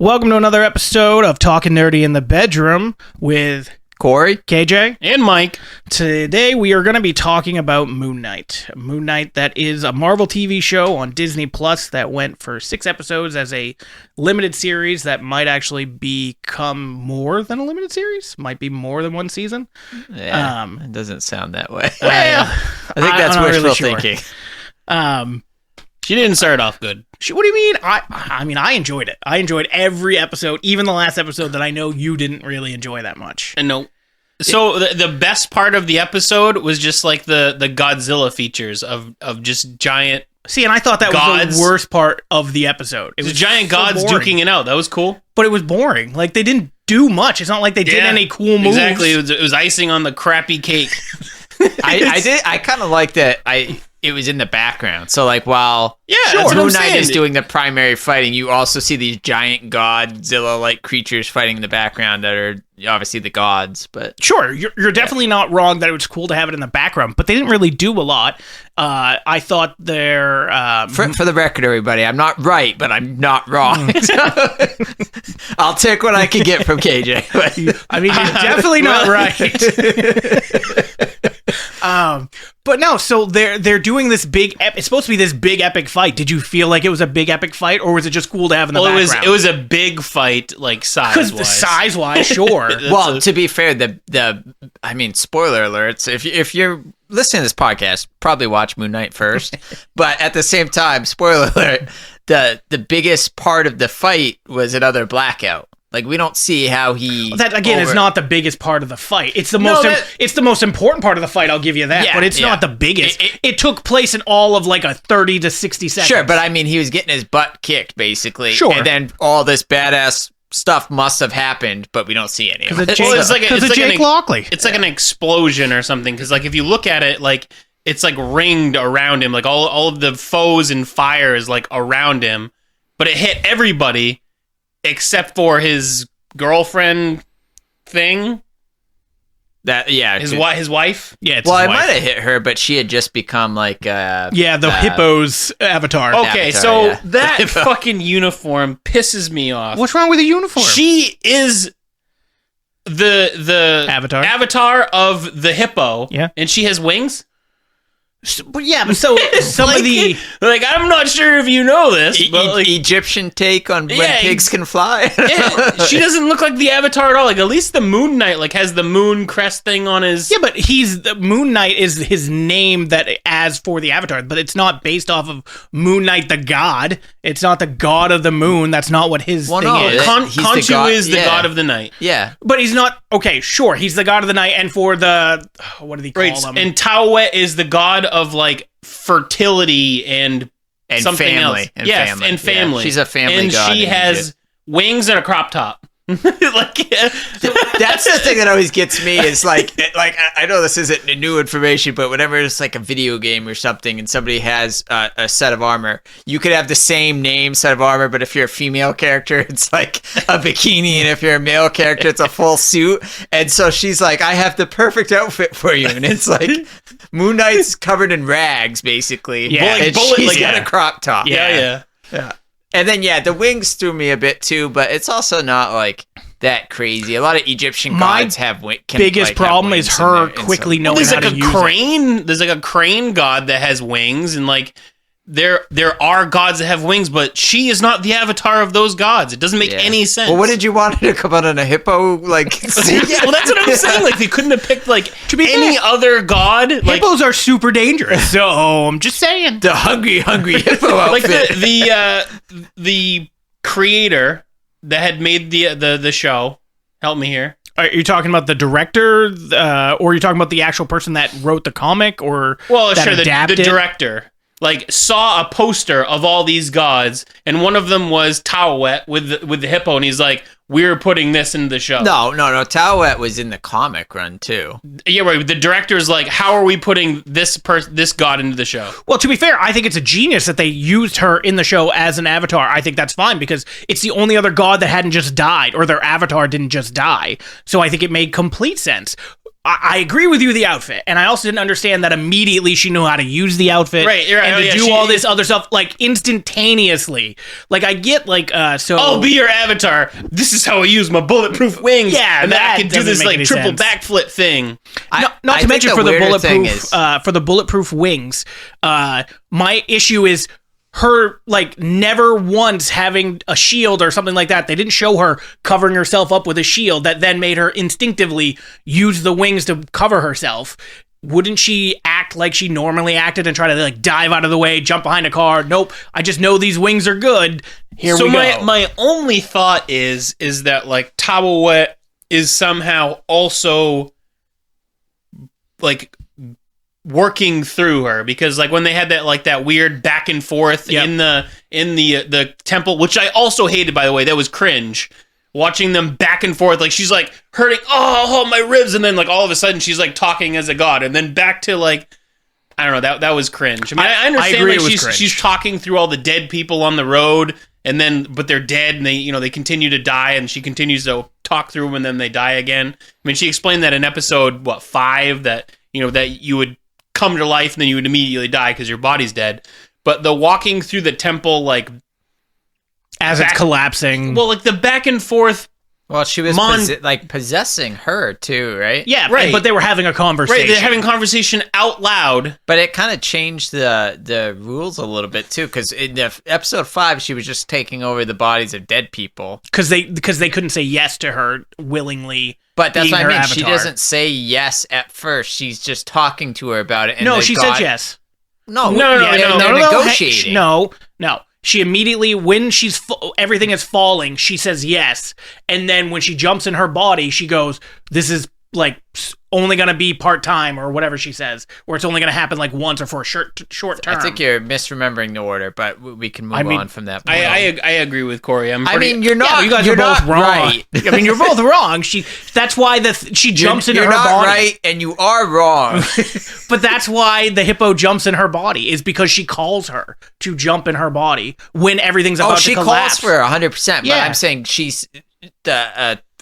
Welcome to another episode of Talking Nerdy in the Bedroom with Corey, KJ, and Mike. Today we are going to be talking about Moon Knight. Moon Knight, that is a Marvel TV show on Disney Plus that went for 6 episodes as a limited series that might actually become more than a limited series. Might be more than one season. Yeah, it doesn't sound that way. Well, I think that's wishful thinking. She didn't start off good. What do you mean? I mean, I enjoyed it. I enjoyed every episode, even the last episode that I know you didn't really enjoy that much. And no. So the best part of the episode was just like the Godzilla features of just giant. See, and I thought that gods. was the worst part of the episode. It was giant gods duking it out. That was cool. But it was boring. Like, they didn't do much. It's not like they did any cool moves. Exactly. It was icing on the crappy cake. I kind of like that. It was in the background. So, like, while sure, Moon Knight is doing the primary fighting, you also see these giant Godzilla-like creatures fighting in the background that are obviously the gods. But sure, you're definitely not wrong that it was cool to have it in the background, but they didn't really do a lot. I thought they're... For the record, everybody, I'm not right, but I'm not wrong. I'll take what I can get from KJ. I mean, you're definitely not right. But no, so they're doing this big. It's supposed to be this big epic fight. Did you feel like it was a big epic fight, or was it just cool to have in the background? It was a big fight, like size-wise. Because size-wise, sure. Well, to be fair, I mean, spoiler alerts. If you're listening to this podcast, probably watch Moon Knight first. But at the same time, spoiler alert: the biggest part of the fight was another blackout. Like, we don't see how he... That, again, is not the biggest part of the fight. It's the most important part of the fight, I'll give you that. Yeah, but it's not the biggest. It took place in all of, like, a 30 to 60 seconds. Sure, but I mean, he was getting his butt kicked, basically. Sure. And then all this badass stuff must have happened, but we don't see any of it. Because of Jake Lockley. It's like an explosion or something, because, like, if you look at it, like, it's, like, ringed around him. Like, all of the foes and fire is, like, around him. But it hit everybody... except for his girlfriend thing. His wife. Yeah, it might have hit her, but she had just become like the hippo's avatar. Okay, that fucking uniform pisses me off. What's wrong with the uniform? She is the avatar of the hippo. Yeah, and she has wings. But so some like, of the... Like, I'm not sure if you know this, but like, Egyptian take on when pigs can fly. She doesn't look like the Avatar at all. Like, at least the Moon Knight, like, has the moon crest thing on his... Yeah, but the Moon Knight is his name that as for the Avatar, but it's not based off of Moon Knight the god. It's not the god of the moon. That's not what his thing is. Khonshu is the god of the night. Yeah. But he's not... Okay, sure, he's the god of the night, and for the... What do they call him? And Tawet is the god of, like, fertility and something family. Else. And family. And family. Yeah, she's a family and god. And she has wings and a crop top. That's the thing that always gets me is like I know this isn't new information, but whenever it's like a video game or something and somebody has a set of armor, you could have the same name set of armor, but if you're a female character, it's like a bikini, and if you're a male character, it's a full suit. And so she's like, I have the perfect outfit for you, and it's like Moon Knight's covered in rags, basically. Yeah, and she's got a crop top. Yeah. And then, the wings threw me a bit too, but it's also not like that crazy. A lot of Egyptian gods have wings. Biggest problem is her quickly knowing how to use it. There's like a crane god that has wings, and like there are gods that have wings, but she is not the avatar of those gods. It doesn't make any sense. Well, what did you want her to come out on a hippo? Like, well, that's what I'm saying. Like, they couldn't have picked like any other god. Like, hippos are super dangerous, so I'm just saying. The hungry hippo outfit. Like the creator that had made the show. Help me here. Are you talking about the director, or are you talking about the actual person that wrote the comic, or the director? Like, saw a poster of all these gods, and one of them was Tawet with the hippo, and he's like, we're putting this into the show. No. Tawet was in the comic run, too. Yeah, right. The director's like, how are we putting this god into the show? Well, to be fair, I think it's a genius that they used her in the show as an avatar. I think that's fine, because it's the only other god that hadn't just died, or their avatar didn't just die. So I think it made complete sense. I agree with you, the outfit, and I also didn't understand that immediately she knew how to use the outfit, Right, and to do all this other stuff like instantaneously. Like I get so I'll be your avatar. This is how I use my bulletproof wings. Yeah, and then that I can do doesn't this make like any triple sense. backflip thing. Not to mention for the weirdest thing bulletproof wings. My issue is her never once having a shield or something like that. They didn't show her covering herself up with a shield that then made her instinctively use the wings to cover herself. Wouldn't she act like she normally acted and try to dive out of the way, jump behind a car? Nope. I just know these wings are good. Here we go. So my only thought is that Tawawet is somehow also working through her, because when they had that weird back and forth in the temple, which I also hated, by the way, that was cringe. Watching them back and forth, she's hurting, oh my ribs, and then all of a sudden she's talking as a god, and then back to I don't know, that was cringe. I mean, I understand agree it was cringe. she's talking through all the dead people on the road, and then but they're dead, and they continue to die, and she continues to talk through them, and then they die again. I mean, she explained that in episode 5 that that you would come to life and then you would immediately die because your body's dead. But the walking through the temple as it's collapsing. Well, the back and forth. Well, she was possessing her too, right? Yeah, right. But they were having a conversation. Right, they're having conversation out loud. But it kind of changed the rules a little bit too, because in episode 5, she was just taking over the bodies of dead people. Because they couldn't say yes to her willingly. But that's being what I her mean. avatar. She doesn't say yes at first. She's just talking to her about it. And No, she said yes. No, No, they're negotiating. No. She immediately, when everything is falling, she says yes. And then when she jumps in her body, she goes, this is only going to be part-time or whatever she says, or it's only going to happen once or for a short term. I think you're misremembering the order, but we can move on from that point. I agree with Corey. You're not. You guys you're are both not wrong. Right. I mean, you're both wrong. That's why she jumps into her body. You're not right, and you are wrong. But that's why the hippo jumps in her body, is because she calls her to jump in her body when everything's about to collapse. She calls for 100%. But Yeah. I'm saying she's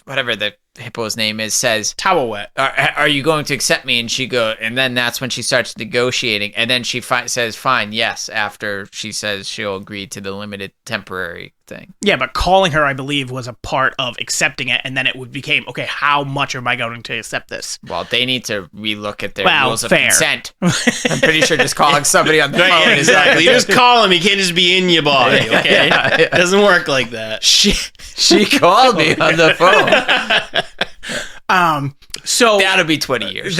whatever the hippo's name is, says Tawawet. Are you going to accept me? And she and then that's when she starts negotiating, and then she says fine, yes, after she says she'll agree to the limited temporary thing. Yeah, but calling her, I believe, was a part of accepting it, and then it became, okay, how much am I going to accept this? Well, they need to relook at their rules of fair. consent. I'm pretty sure just calling somebody on the phone Yeah, is exactly. You just call him. He can't just be in your body. Okay, It doesn't work like that. She called me on the phone. So That'll be 20 years.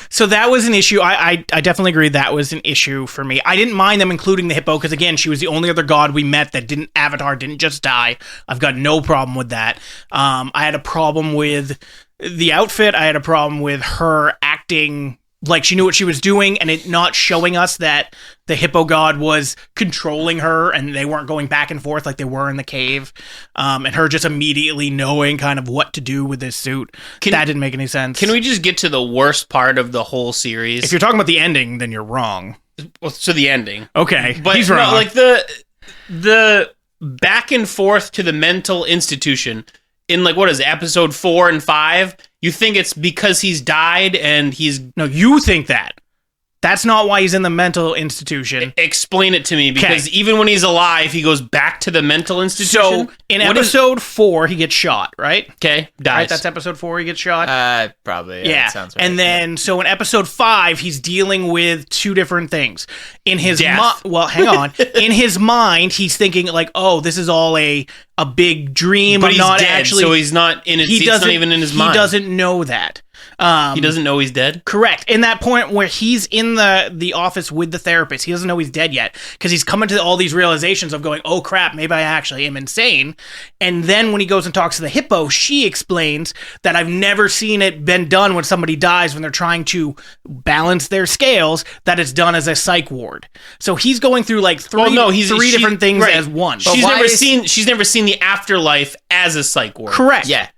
So that was an issue. I definitely agree that was an issue for me. I didn't mind them including the hippo because, again, she was the only other god we met that Avatar didn't just die. I've got no problem with that. I had a problem with the outfit. I had a problem with her acting like she knew what she was doing and it not showing us that the hippo god was controlling her and they weren't going back and forth like they were in the cave. And her just immediately knowing kind of what to do with this suit. That didn't make any sense. Can we just get to the worst part of the whole series? If you're talking about the ending, then you're wrong. Well, to the ending. Okay, but he's wrong. No, the back and forth to the mental institution in what is it, episode 4 and 5? You think it's because he's died and he's... No, you think that. That's not why he's in the mental institution. Explain it to me, because even when he's alive, he goes back to the mental institution. So, in episode 4, he gets shot, right? Okay, dies. Right, that's episode 4, he gets shot? Probably. Yeah. That sounds right. And then, so in episode 5, he's dealing with two different things. In his well, hang on. In his mind, he's thinking oh, this is all a big dream. But I'm he's not dead, actually, so he's not in it. It's not even in his mind. He doesn't know that. He doesn't know he's dead? Correct. In that point where he's in the office with the therapist, he doesn't know he's dead yet because he's coming to all these realizations of going, oh crap, maybe I actually am insane. And then when he goes and talks to the hippo, she explains that I've never seen it been done when somebody dies when they're trying to balance their scales, that it's done as a psych ward. So he's going through three different things as one. She's never seen the afterlife as a psych ward. Correct. Yeah.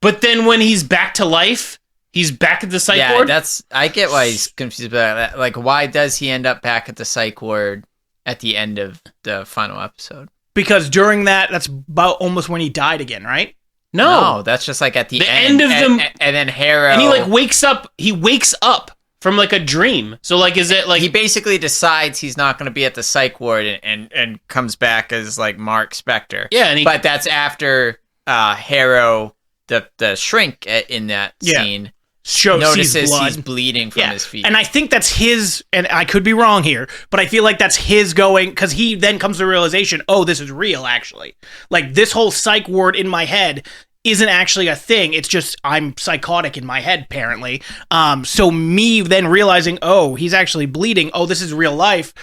But then when he's back to life, he's back at the psych ward? I get why he's confused about that. Why does he end up back at the psych ward at the end of the final episode? Because during that's about almost when he died again, right? No, that's just like at the end of and then Harrow, and he like wakes up from like a dream. So like, is it like he basically decides he's not going to be at the psych ward and comes back as like Mark Spector. Yeah, but that's after Harrow, the shrink in that scene, notices he's bleeding from his feet. And I think that's his, and I could be wrong here, but I feel like that's his going, because he then comes to the realization, oh, this is real, actually. Like, this whole psych ward in my head isn't actually a thing. It's just I'm psychotic in my head, apparently. So me then realizing, oh, he's actually bleeding. Oh, this is real life.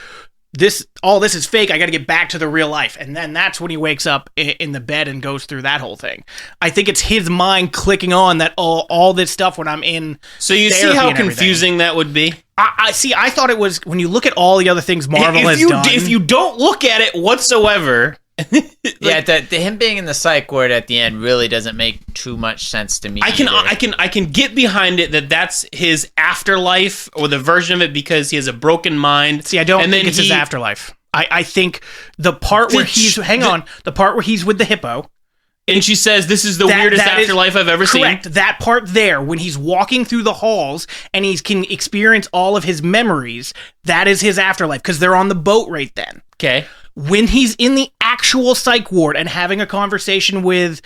All this is fake. I got to get back to the real life. And then that's when he wakes up in the bed and goes through that whole thing. I think it's his mind clicking on that all this stuff when I'm in. So you see how confusing that would be? I see. I thought it was, when you look at all the other things Marvel has done. If you don't look at it whatsoever. Him being in the psych ward at the end really doesn't make too much sense to me. I can get behind it that's his afterlife or the version of it because he has a broken mind. See, I don't think it's his afterlife. I think the part where the part where he's with the hippo. And she says, this is the weirdest afterlife I've ever seen. Correct. That part there, when he's walking through the halls and he can experience all of his memories, that is his afterlife, because they're on the boat right then. Okay. When he's in the actual psych ward and having a conversation with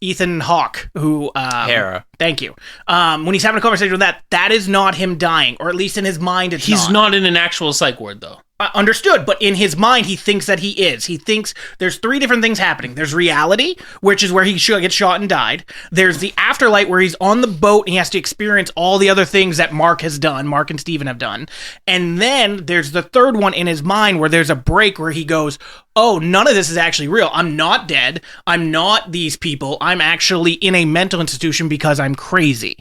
Ethan Hawke, who... Harrow. Thank you. When he's having a conversation with that is not him dying, or at least in his mind it's He's not in an actual psych ward, though. Understood, but in his mind, he thinks that he is. He thinks there's three different things happening. There's reality, which is where he gets shot and died. There's the afterlife, where he's on the boat and he has to experience all the other things that Mark and Steven have done. And then there's the third one in his mind, where there's a break where he goes, oh, none of this is actually real. I'm not dead. I'm not these people. I'm actually in a mental institution because I'm crazy.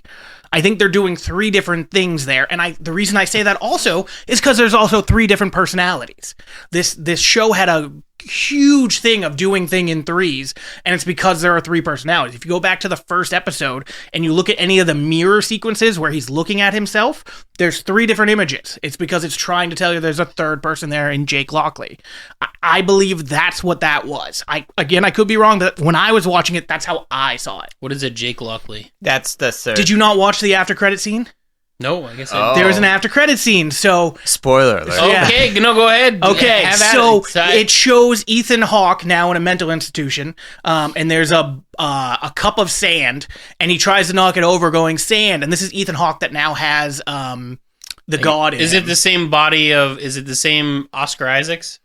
I think they're doing three different things there, and the reason I say that also is because there's also three different personalities. This show had a huge thing of doing thing in threes, and it's because there are three personalities. If you go back to the first episode and you look at any of the mirror sequences where he's looking at himself, there's three different images. It's because it's trying to tell you there's a third person there in Jake Lockley. I believe that's what that was. I could be wrong, but when I was watching it, that's how I saw it. What is it, Jake Lockley? That's the third. Did you not watch the after credit scene? No, I guess there was an after credit scene. So spoiler alert. Okay, go ahead. Okay, so it shows Ethan Hawke now in a mental institution, and there's a cup of sand, and he tries to knock it over, going sand. And this is Ethan Hawke that now has the god in him. Is it the same body of? Is it the same Oscar Isaacs?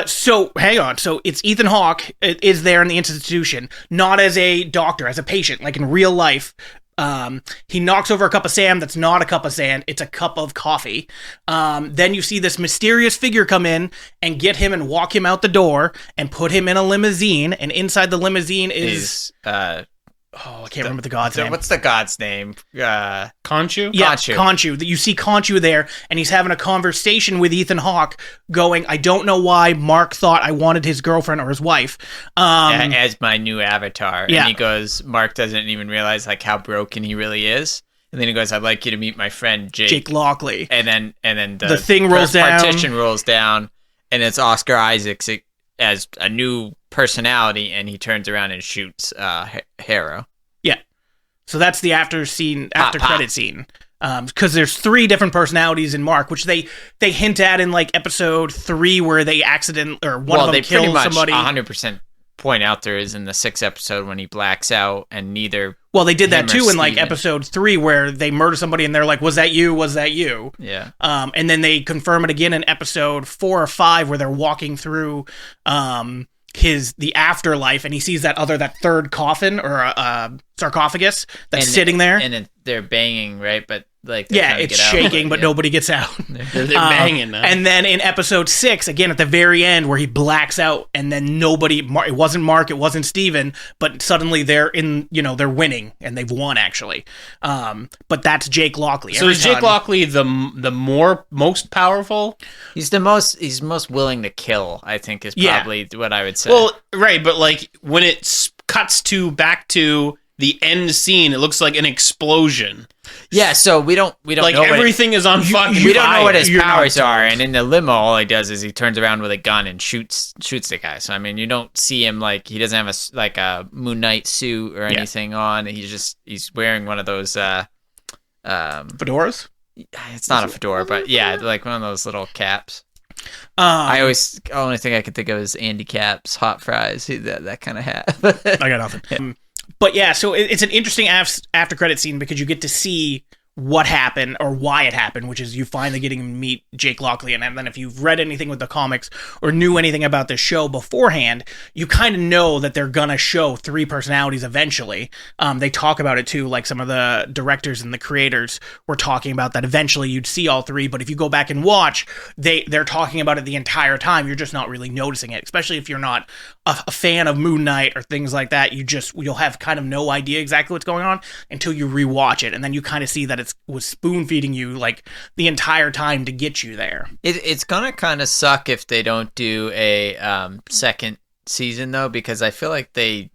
So hang on. So it's Ethan Hawke is there in the institution, not as a doctor, as a patient, like in real life. He knocks over a cup of sand that's not a cup of sand, it's a cup of coffee. Then you see this mysterious figure come in and get him and walk him out the door and put him in a limousine, and inside the limousine is I can't remember the god's name. What's the god's name? Khonshu? Yeah, Khonshu. You see Khonshu there, and he's having a conversation with Ethan Hawke, going, I don't know why Mark thought I wanted his girlfriend or his wife. As my new avatar. Yeah. And he goes, Mark doesn't even realize like how broken he really is. And then he goes, I'd like you to meet my friend Jake Lockley. And then the thing rolls down. Partition rolls down, and it's Oscar Isaacs as a new personality, and he turns around and shoots Harrow. Yeah. So that's the after credit scene. Because there's three different personalities in Mark, which they hint at in like episode 3, where they one of them kills somebody. 100% point out there is in the 6th episode when he blacks out, and neither. Well, they did that too in like episode 3, where they murder somebody and they're like, "Was that you? Was that you?" Yeah. And then they confirm it again in episode 4 or 5, where they're walking through the afterlife, and he sees that third coffin or a sarcophagus that's sitting there, and they're banging, right? But like, it's shaking, but nobody gets out. They're banging now. And then in episode 6, again at the very end, where he blacks out, and then it wasn't Mark, it wasn't Steven, but suddenly they're they're winning, and they've won actually. But that's Jake Lockley. So is Jake Lockley the most powerful? He's most willing to kill, I think, is probably what I would say. Well, right, but like when it cuts back to the end scene, it looks like an explosion. Yeah, so we don't Like know everything is on fucking we don't know fire. what his powers are, and in the limo, all he does is he turns around with a gun and shoots the guy. So I mean, you don't see him like he doesn't have a Moon Knight suit or anything on. He's wearing one of those Fedoras? It's not a fedora, but yeah, like one of those little caps. The only thing I could think of is Andy Caps, hot fries, that kind of hat. I got nothing. But yeah, so it's an interesting after credit scene because you get to see what happened or why it happened, which is you finally getting to meet Jake Lockley. And then if you've read anything with the comics or knew anything about the show beforehand, you kind of know that they're going to show three personalities eventually. They talk about it too, like some of the directors and the creators were talking about that eventually you'd see all three. But if you go back and watch, they're talking about it the entire time. You're just not really noticing it, especially if you're not a fan of Moon Knight or things like that. You'll have kind of no idea exactly what's going on until you rewatch it. And then you kind of see that it was spoon feeding you like the entire time to get you there. It's gonna kind of suck if they don't do a second season though, because I feel like they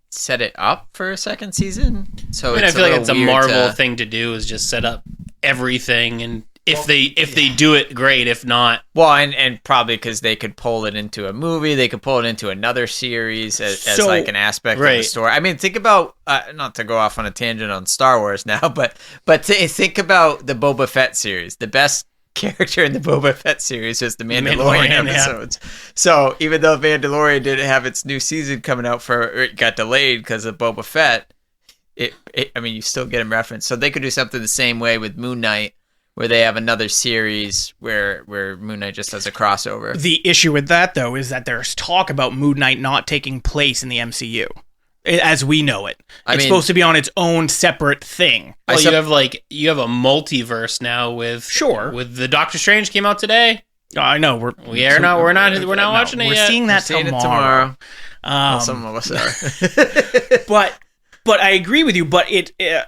set it up for a second season. So I feel like it's a Marvel thing to do, is just set up everything, and if they do it, great. If not, well, and probably because they could pull it into a movie, they could pull it into another series as like an aspect of the story. I mean, think about not to go off on a tangent on Star Wars now, but think about the Boba Fett series. The best character in the Boba Fett series is the Mandalorian episodes. Yeah. So even though Mandalorian didn't have its new season coming out it got delayed because of Boba Fett. I mean, you still get him referenced. So they could do something the same way with Moon Knight, where they have another series where Moon Knight just has a crossover. The issue with that, though, is that there's talk about Moon Knight not taking place in the MCU, as we know it. It's supposed to be on its own separate thing. Well, you have a multiverse now with the Doctor Strange came out today. I know we're not watching it yet. We're seeing that tomorrow. Well, some of us are. But I agree with you, but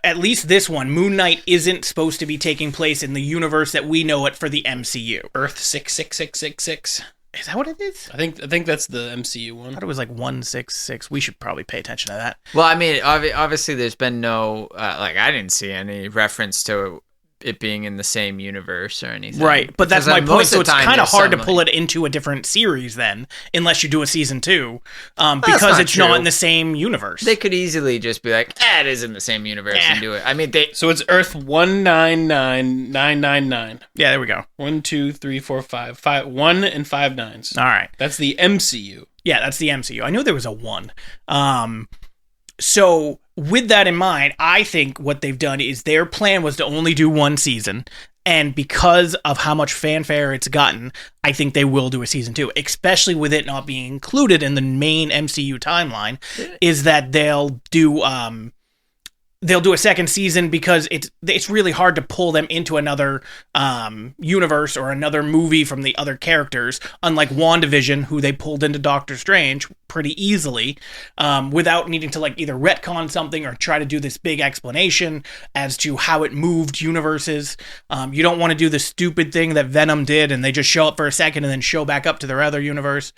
at least this one, Moon Knight isn't supposed to be taking place in the universe that we know it for the MCU. Earth 66666. Is that what it is? I think that's the MCU one. I thought it was like 166. We should probably pay attention to that. Well, I mean, obviously there's been no, I didn't see any reference to it being in the same universe or anything. Right, but that's my point. So it's kind of hard to pull it into a different series then, unless you do a season 2, because it's not in the same universe. They could easily just be like, it is in the same universe and do it. I mean, so it's Earth 199999. Yeah, there we go. 1, 2, 3, 4, 5. 1 and 5 nines. All right. That's the MCU. Yeah, that's the MCU. I knew there was a 1. So with that in mind, I think what they've done is their plan was to only do one season. And because of how much fanfare it's gotten, I think they will do a season 2, especially with it not being included in the main MCU timeline, is that they'll do a second season because it's really hard to pull them into another universe or another movie from the other characters, unlike WandaVision, who they pulled into Doctor Strange pretty easily without needing to like either retcon something or try to do this big explanation as to how it moved universes. You don't want to do the stupid thing that Venom did and they just show up for a second and then show back up to their other universe.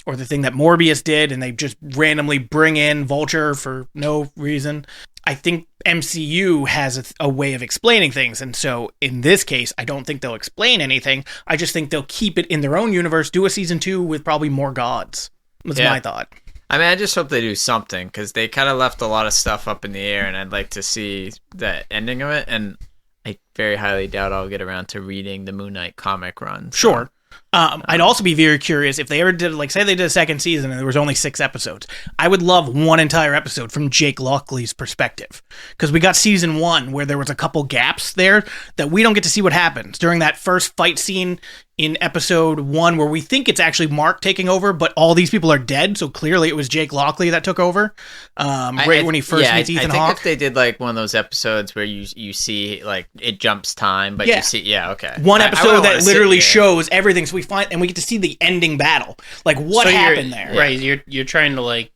Or the thing that Morbius did, and they just randomly bring in Vulture for no reason. I think MCU has a way of explaining things, and so in this case, I don't think they'll explain anything. I just think they'll keep it in their own universe, do a season 2 with probably more gods. That's my thought. I mean, I just hope they do something, because they kind of left a lot of stuff up in the air, and I'd like to see the ending of it, and I very highly doubt I'll get around to reading the Moon Knight comic run. So. Sure. I'd also be very curious if they ever did, like, say they did a second season and there was only 6 episodes. I would love one entire episode from Jake Lockley's perspective, because we got season 1 where there was a couple gaps there that we don't get to see what happens during that first fight scene in episode 1 where we think it's actually Mark taking over, but all these people are dead, so clearly it was Jake Lockley that took over when he first meets Ethan Hawke. I think if they did like one of those episodes where you see like it jumps time, but you see one episode that literally shows everything, so we find and we get to see the ending battle, like what happened there. Right, you're trying to like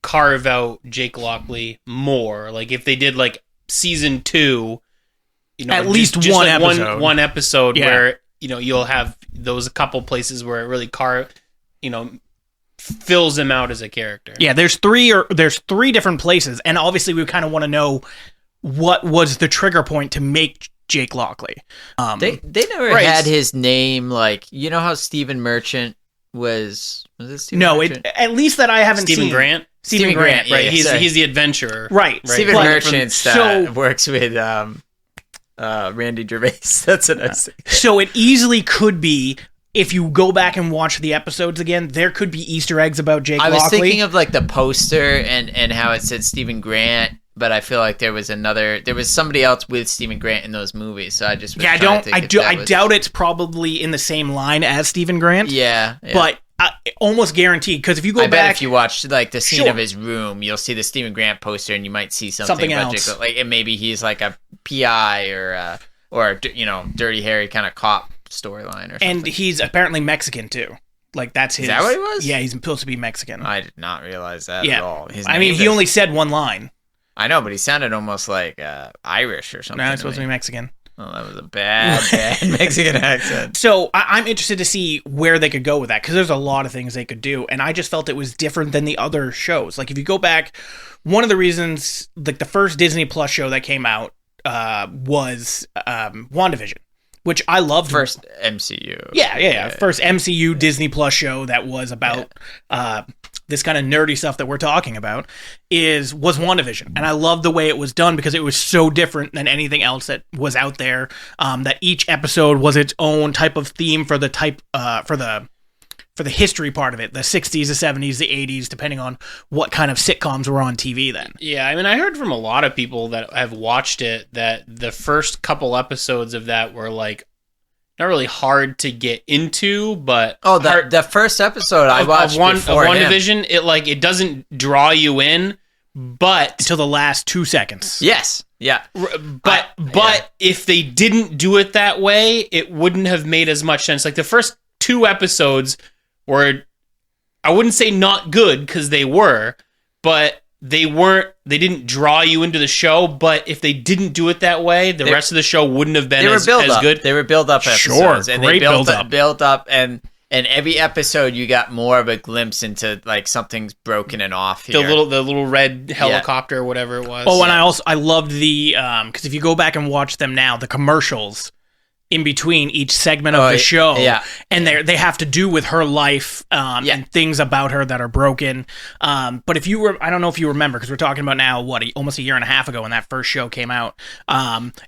carve out Jake Lockley more. Like if they did like season 2, at least just one like episode, one episode where you'll have those couple places where it really fills him out as a character. Yeah, there's three different places, and obviously we kind of want to know what was the trigger point to make Jake Lockley. They never had his name, like, you know how Stephen Merchant was it Stephen Merchant? At least that I haven't Stephen seen. Grant? Stephen Grant, right? yeah, He's the adventurer. Right. Stephen Merchant works with Randy Gervais. That's a nice thing. So it easily could be, if you go back and watch the episodes again, there could be Easter eggs about Jake Lockley. I was thinking of like the poster and how it said Stephen Grant, but I feel like there was somebody else with Stephen Grant in those movies. So I just was I doubt it's probably in the same line as Stephen Grant. Yeah. But almost guaranteed, because if you go I back, bet if you watch like the scene of his room, you'll see the Stephen Grant poster, and you might see something about else. Like, and maybe he's like a PI or Dirty Harry kind of cop storyline or something. And he's apparently Mexican too. Like that's his. Is that what he was? Yeah, he's supposed to be Mexican. I did not realize that at all. He only said one line. I know, but he sounded almost like Irish or something. No, he's supposed to be Mexican. Oh, that was a bad Mexican accent. So I'm interested to see where they could go with that, because there's a lot of things they could do, and I just felt it was different than the other shows. Like if you go back, one of the reasons, like the first Disney Plus show that came out was WandaVision, which I loved. First MCU. Yeah. First MCU Disney Plus show that was about this kind of nerdy stuff that we're talking about was WandaVision. And I loved the way it was done, because it was so different than anything else that was out there. That each episode was its own type of theme for the history part of it, the 60s, the 70s, the 80s, depending on what kind of sitcoms were on TV then. Yeah, I mean, I heard from a lot of people that have watched it that the first couple episodes of that were like not really hard to get into, but the first episode I watched before WandaVision, it doesn't draw you in, but until the last 2 seconds. Yes. Yeah. But if they didn't do it that way, it wouldn't have made as much sense. Like the first 2 episodes were, I wouldn't say not good, because they were, but they didn't draw you into the show. But if they didn't do it that way, the rest of the show wouldn't have been as good. They were build up episodes. Sure, and great build up, and every episode you got more of a glimpse into like something's broken and off here. The little red helicopter or whatever it was. Oh, and I loved the because if you go back and watch them now, the commercials in between each segment of the show, and they have to do with her life and things about her that are broken. But if you were, I don't know if you remember, because we're talking about now almost a year and a half ago when that first show came out.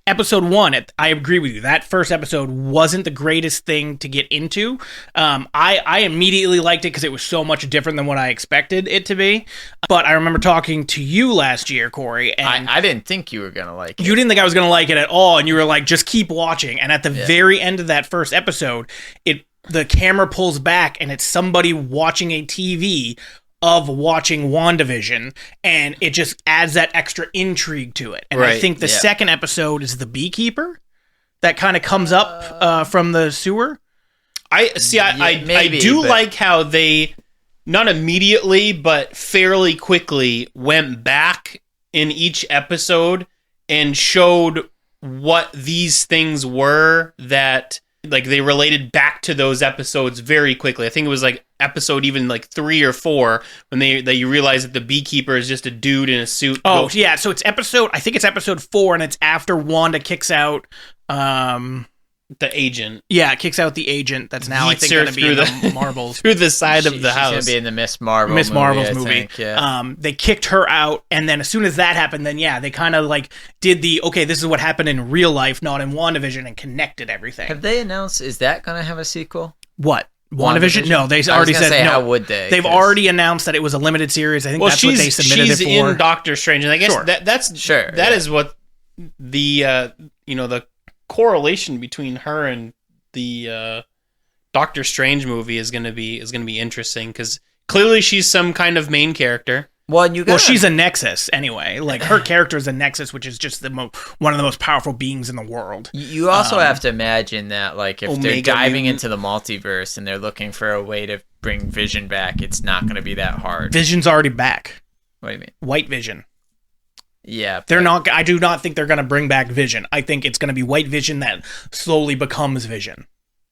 Episode 1, I agree with you. That first episode wasn't the greatest thing to get into. I immediately liked it because it was so much different than what I expected it to be. But I remember talking to you last year, Corey, and I didn't think you were gonna like it. You didn't think I was gonna like it at all, and you were like, just keep watching. And at the very end of that first episode, the camera pulls back and it's somebody watching a TV of watching WandaVision, and it just adds that extra intrigue to it. And I think the second episode is the beekeeper that kind of comes up from the sewer. I do like how they, not immediately, but fairly quickly, went back in each episode and showed what these things were, that like they related back to those episodes very quickly. I think it was like episode even like 3 or 4 when you realize that the beekeeper is just a dude in a suit. Oh yeah, so I think it's episode 4, and it's after Wanda kicks out the agent. Yeah, it kicks out the agent that's now I think going to be in the Marvels. Through the side of the house. She's going to be in the Miss Marvel's movie. They kicked her out, and then as soon as that happened, then they kind of like did this is what happened in real life, not in WandaVision, and connected everything. Have they announced, is that going to have a sequel? What? WandaVision? No, they already said no. How would they? They've already announced that it was a limited series. I think that's what they submitted it for. She's in Doctor Strange, and I guess that is what the the correlation between her and the Doctor Strange movie is going to be interesting, because clearly she's some kind of main character. Well, she's a Nexus anyway. Like her character is a Nexus, which is just one of the most powerful beings in the world. You also have to imagine that, like, if they're diving into the multiverse and they're looking for a way to bring Vision back, it's not going to be that hard. Vision's already back. What do you mean? White Vision. Yeah, they're not. I do not think they're going to bring back Vision. I think it's going to be White Vision that slowly becomes Vision.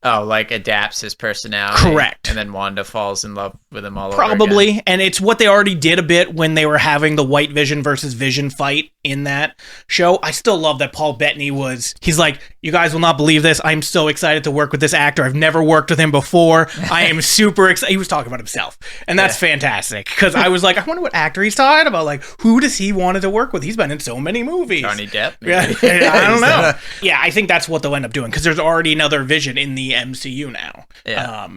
Oh, like adapts his personality. Correct. And then Wanda falls in love with him all over Probably, again. and it's what they already did a bit when they were having the White Vision versus Vision fight in that show. I still love that Paul Bettany he's like, you guys will not believe this. I'm so excited to work with this actor. I've never worked with him before. I am super excited. He was talking about himself, and that's fantastic, because I was like, I wonder what actor he's talking about. Like, who does he want to work with? He's been in so many movies. Johnny Depp? Yeah, I don't know. Yeah, I think that's what they'll end up doing, because there's already another Vision in the MCU now. Yeah.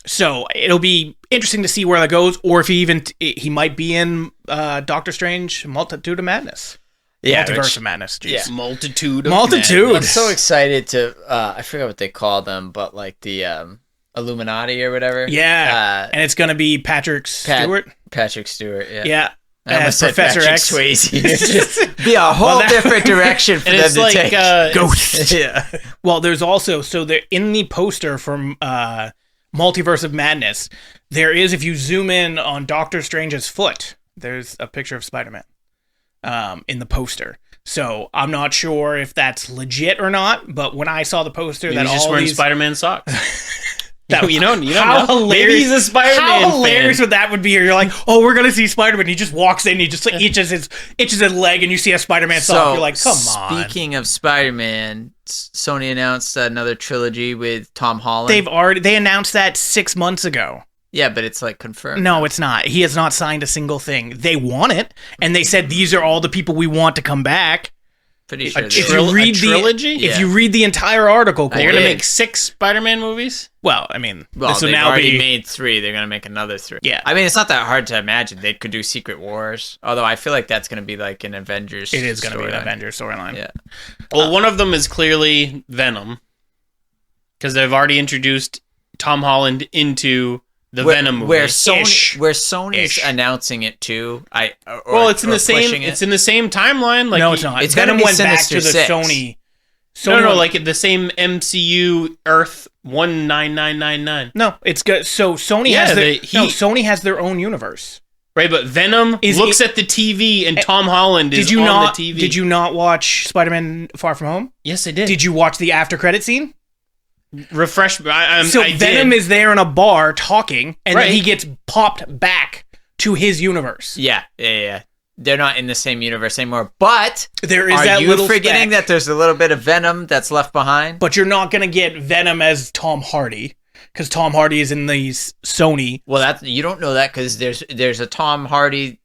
So it'll be interesting to see where that goes, or if he might be in Doctor Strange Multitude of Madness. Yeah, Multiverse of Madness. Jeez. Yeah. Multitude. I'm so excited to, I forget what they call them, but like the Illuminati or whatever. Yeah. And it's going to be Patrick Stewart. Patrick Stewart, yeah. Yeah. I almost said Professor Patrick X. Swayze. It's just be a whole different direction for them to take. Ghost. Yeah. Well, there's also, in the poster from Multiverse of Madness, there is, if you zoom in on Doctor Strange's foot, there's a picture of Spider-Man in the poster. So I'm not sure if that's legit or not, but when I saw the poster, Maybe he's just wearing Spider-Man socks. You don't how know. Maybe he's a Spider-Man How hilarious fan. would that be? You're like, oh, we're gonna see Spider-Man. He just walks in, he just like, itches his leg, and you see a Spider-Man sock. You're like, come on. Speaking of Spider-Man, Sony announced another trilogy with Tom Holland. They announced that 6 months ago. Yeah, but it's like confirmed. No, it's not. He has not signed a single thing. They want it, and they said these are all the people we want to come back. Pretty sure. If you read trilogy? If you read the entire article, They're gonna make 6 Spider-Man movies. Well, I mean, this will they've now already be made 3. They're gonna make another 3. Yeah. I mean, it's not that hard to imagine. They could do Secret Wars, although I feel like that's gonna be like an Avengers. It is gonna be an storyline. Avengers storyline. Yeah. Well, one of them is clearly Venom, because they've already introduced Tom Holland into the Venom movie. Where Sony's announcing it too. It's in the same. It's in the same timeline. Like no, it's not. It's Venom gonna be went back Sinister to the 6. Sony. No, like the same MCU Earth 19999. No, it's good. So Sony Sony has their own universe. Right, but Venom looks at the TV and Tom Holland is on the TV. Did you not watch Spider-Man Far From Home? Yes, I did. Did you watch the after credit scene? Refresh. I Venom did. is there in a bar talking, and Right. then he gets popped back to his universe. Yeah. They're not in the same universe anymore. But There is are that you little forgetting speck, that there's a little bit of Venom that's left behind? but you're not going to get Venom as Tom Hardy, because Tom Hardy is in these Sony. Well, you don't know that because there's a Tom Hardy,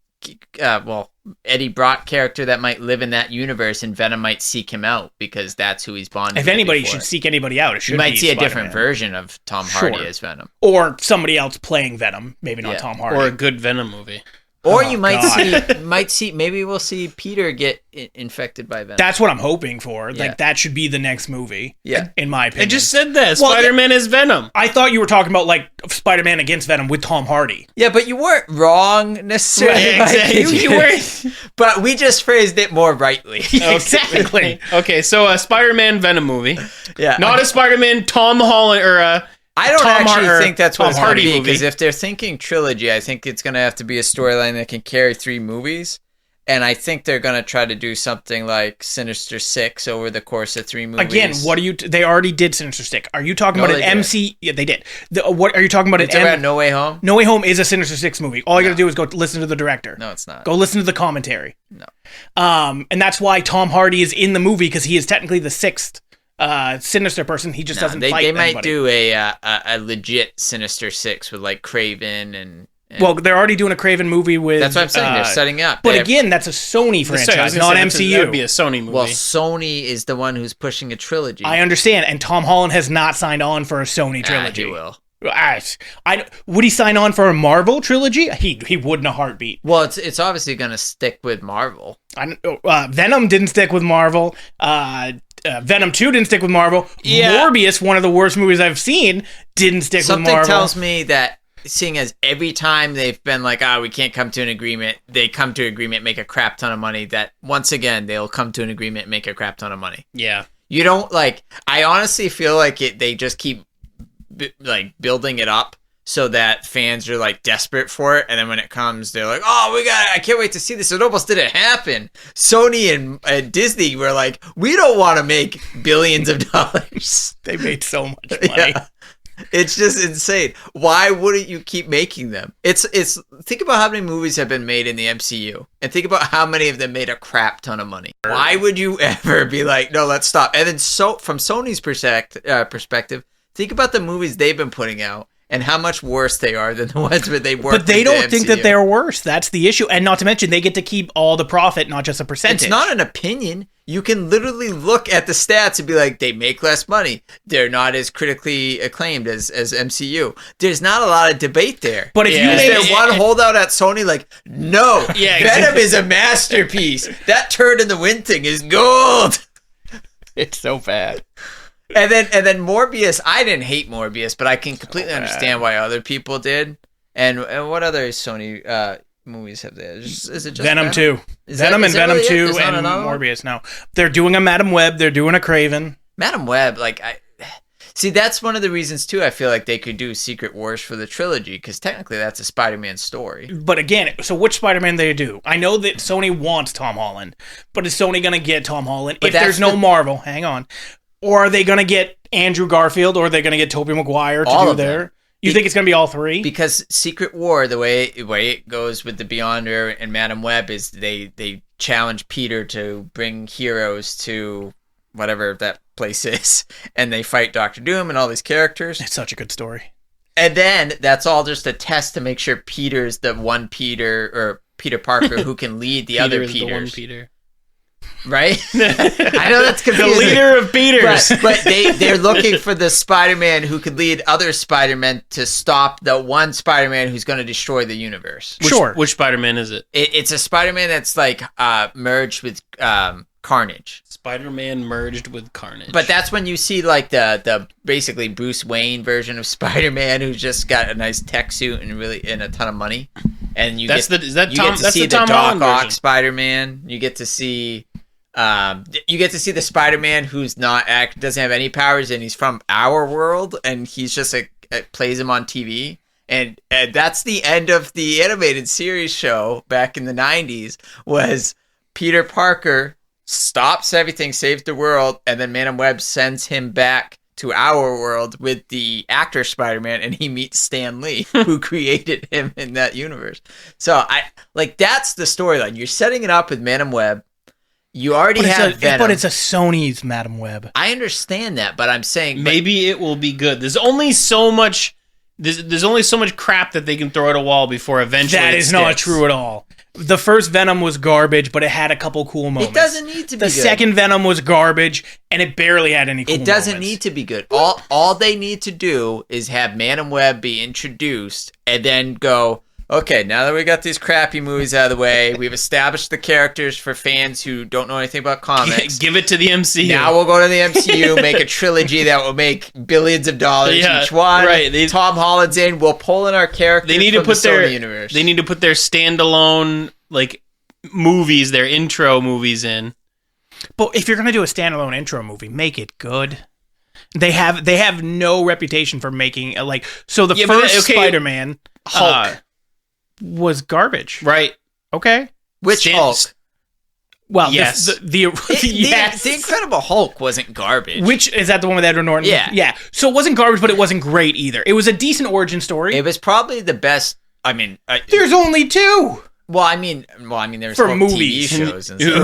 Eddie Brock character that might live in that universe, and Venom might seek him out because that's who he's bonded. If with anybody before. should seek anybody out, it should You might be see a Spider-Man. different version of Tom Hardy Sure. as Venom. Or somebody else playing Venom, maybe not Yeah. Tom Hardy. Or a good Venom movie. Or Oh, you might God. see, maybe we'll see Peter get infected by Venom. That's what I'm hoping for. Yeah. Like, that should be the next movie. Yeah. In my I opinion. just said that. Well, Spider-Man is Venom. I thought you were talking about, like, Spider-Man against Venom with Tom Hardy. Yeah, but you weren't wrong necessarily. Right, exactly. You weren't. But we just phrased it more rightly. Exactly. Okay, so a Spider-Man Venom movie. Yeah. Not a Spider-Man Tom Holland or a I don't actually think that's what Tom it's going to Hardy be, movie. because if they're thinking trilogy, I think it's going to have to be a storyline that can carry 3 movies. And I think they're going to try to do something like Sinister 6 over the course of 3 movies. Again, what are you? They already did Sinister Six. Are you talking No, about an they did. MC? Yeah, they did. What are you talking about? It's about No Way Home? No Way Home is a Sinister Six movie. All you got to do is go listen to the director. No, it's not. Go listen to the commentary. No. And that's why Tom Hardy is in the movie, because he is technically the 6th Sinister person. He just doesn't fight They might anybody. do a legit Sinister 6 with like Craven and Well, they're already doing a Craven movie with. that's what I'm saying. They're setting up. But again, that's a Sony franchise, not MCU. That would be a Sony movie. Well, Sony is the one who's pushing a trilogy. I understand, and Tom Holland has not signed on for a Sony trilogy. He will. Would he sign on for a Marvel trilogy? He would in a heartbeat. Well, it's obviously going to stick with Marvel. Venom didn't stick with Marvel. Venom 2 didn't stick with Marvel. Yeah. Morbius, one of the worst movies I've seen, didn't stick with Something Marvel. tells me that, seeing as every time they've been like, we can't come to an agreement, they come to an agreement, make a crap ton of money, that once again, they'll come to an agreement, make a crap ton of money. yeah. You don't, I honestly feel like they just keep, building it up so that fans are like desperate for it, and then when it comes, they're like, "Oh, I can't wait to see this." It almost didn't happen. Sony and Disney were like, "We don't want to make billions of dollars." They made so much money. Yeah. It's just insane. Why wouldn't you keep making them? It's think about how many movies have been made in the MCU, and think about how many of them made a crap ton of money. Why would you ever be like, no, let's stop? And then from Sony's perspective, think about the movies they've been putting out and how much worse they are than the ones where they work. But they don't think that they're worse. That's the issue. And not to mention, they get to keep all the profit, not just a percentage. It's not an opinion. You can literally look at the stats and be like, they make less money. They're not as critically acclaimed as MCU. There's not a lot of debate there. But if you is there one holdout at Sony like, no, Venom is a masterpiece. That turd in the wind thing is gold. It's so bad. And then Morbius, I didn't hate Morbius, but I can completely understand why other people did. And what other Sony movies have they? Is it just Venom 2? Venom and Venom 2 and Morbius. No. They're doing a Madam Web. They're doing a Craven. Madam Web, see, that's one of the reasons, too, I feel like they could do Secret Wars for the trilogy, because technically that's a Spider-Man story. But again, so which Spider-Man they do? I know that Sony wants Tom Holland, but is Sony going to get Tom Holland? If there's no Marvel, hang on. Or are they going to get Andrew Garfield, or are they going to get Tobey Maguire to do there? You think it's going to be all three? Because Secret War, the way it goes with the Beyonder and Madam Web is they challenge Peter to bring heroes to whatever that place is, and they fight Doctor Doom and all these characters. It's such a good story. And then that's all just a test to make sure Peter's the one Peter, or Peter Parker, who can lead the other Peters. The one Peter. Right? I know that's confusing. The leader of Peters. But they're looking for the Spider-Man who could lead other Spider-Men to stop the one Spider-Man who's going to destroy the universe. Which Spider-Man is it? It's a Spider-Man that's like merged with Carnage. Spider-Man merged with Carnage. But that's when you see like the basically Bruce Wayne version of Spider-Man, who's just got a nice tech suit and a ton of money. And you get to see the Doc Ock Spider-Man. You get to see the Spider-Man who's doesn't have any powers, and he's from our world, and he's just plays him on TV. And that's the end of the animated series show back in the 90s, was Peter Parker stops everything, saves the world, and then Madam Web sends him back to our world with the actor Spider-Man, and he meets Stan Lee, who created him in that universe. So that's the storyline. You're setting it up with Madam Web. You already have Venom. But it's a Sony's Madam Web. I understand that, but I'm saying maybe it will be good. There's only so much crap that they can throw at a wall before eventually that is not true at all. The first Venom was garbage, but it had a couple cool moments. It doesn't need to be good. The second Venom was garbage, and it barely had any cool moments. It doesn't need to be good. All they need to do is have Madam Web be introduced, and then go, okay, now that we got these crappy movies out of the way, we've established the characters for fans who don't know anything about comics. Give it to the MCU. Now we'll go to the MCU, make a trilogy that will make billions of dollars each one. Right. Tom Holland's in. We'll pull in our characters from the Sony universe. They need to put their standalone movies, their intro movies in. But if you're going to do a standalone intro movie, make it good. They have no reputation for making the first Spider-Man Hulk was garbage. Right. Okay. Which Hulk? Well, yes. The Incredible Hulk wasn't garbage. Which, is that the one with Edward Norton? Yeah. Yeah. So it wasn't garbage, but it wasn't great either. It was a decent origin story. It was probably the best. I mean, there's only two. Well, I mean, there's for movies. TV shows and stuff.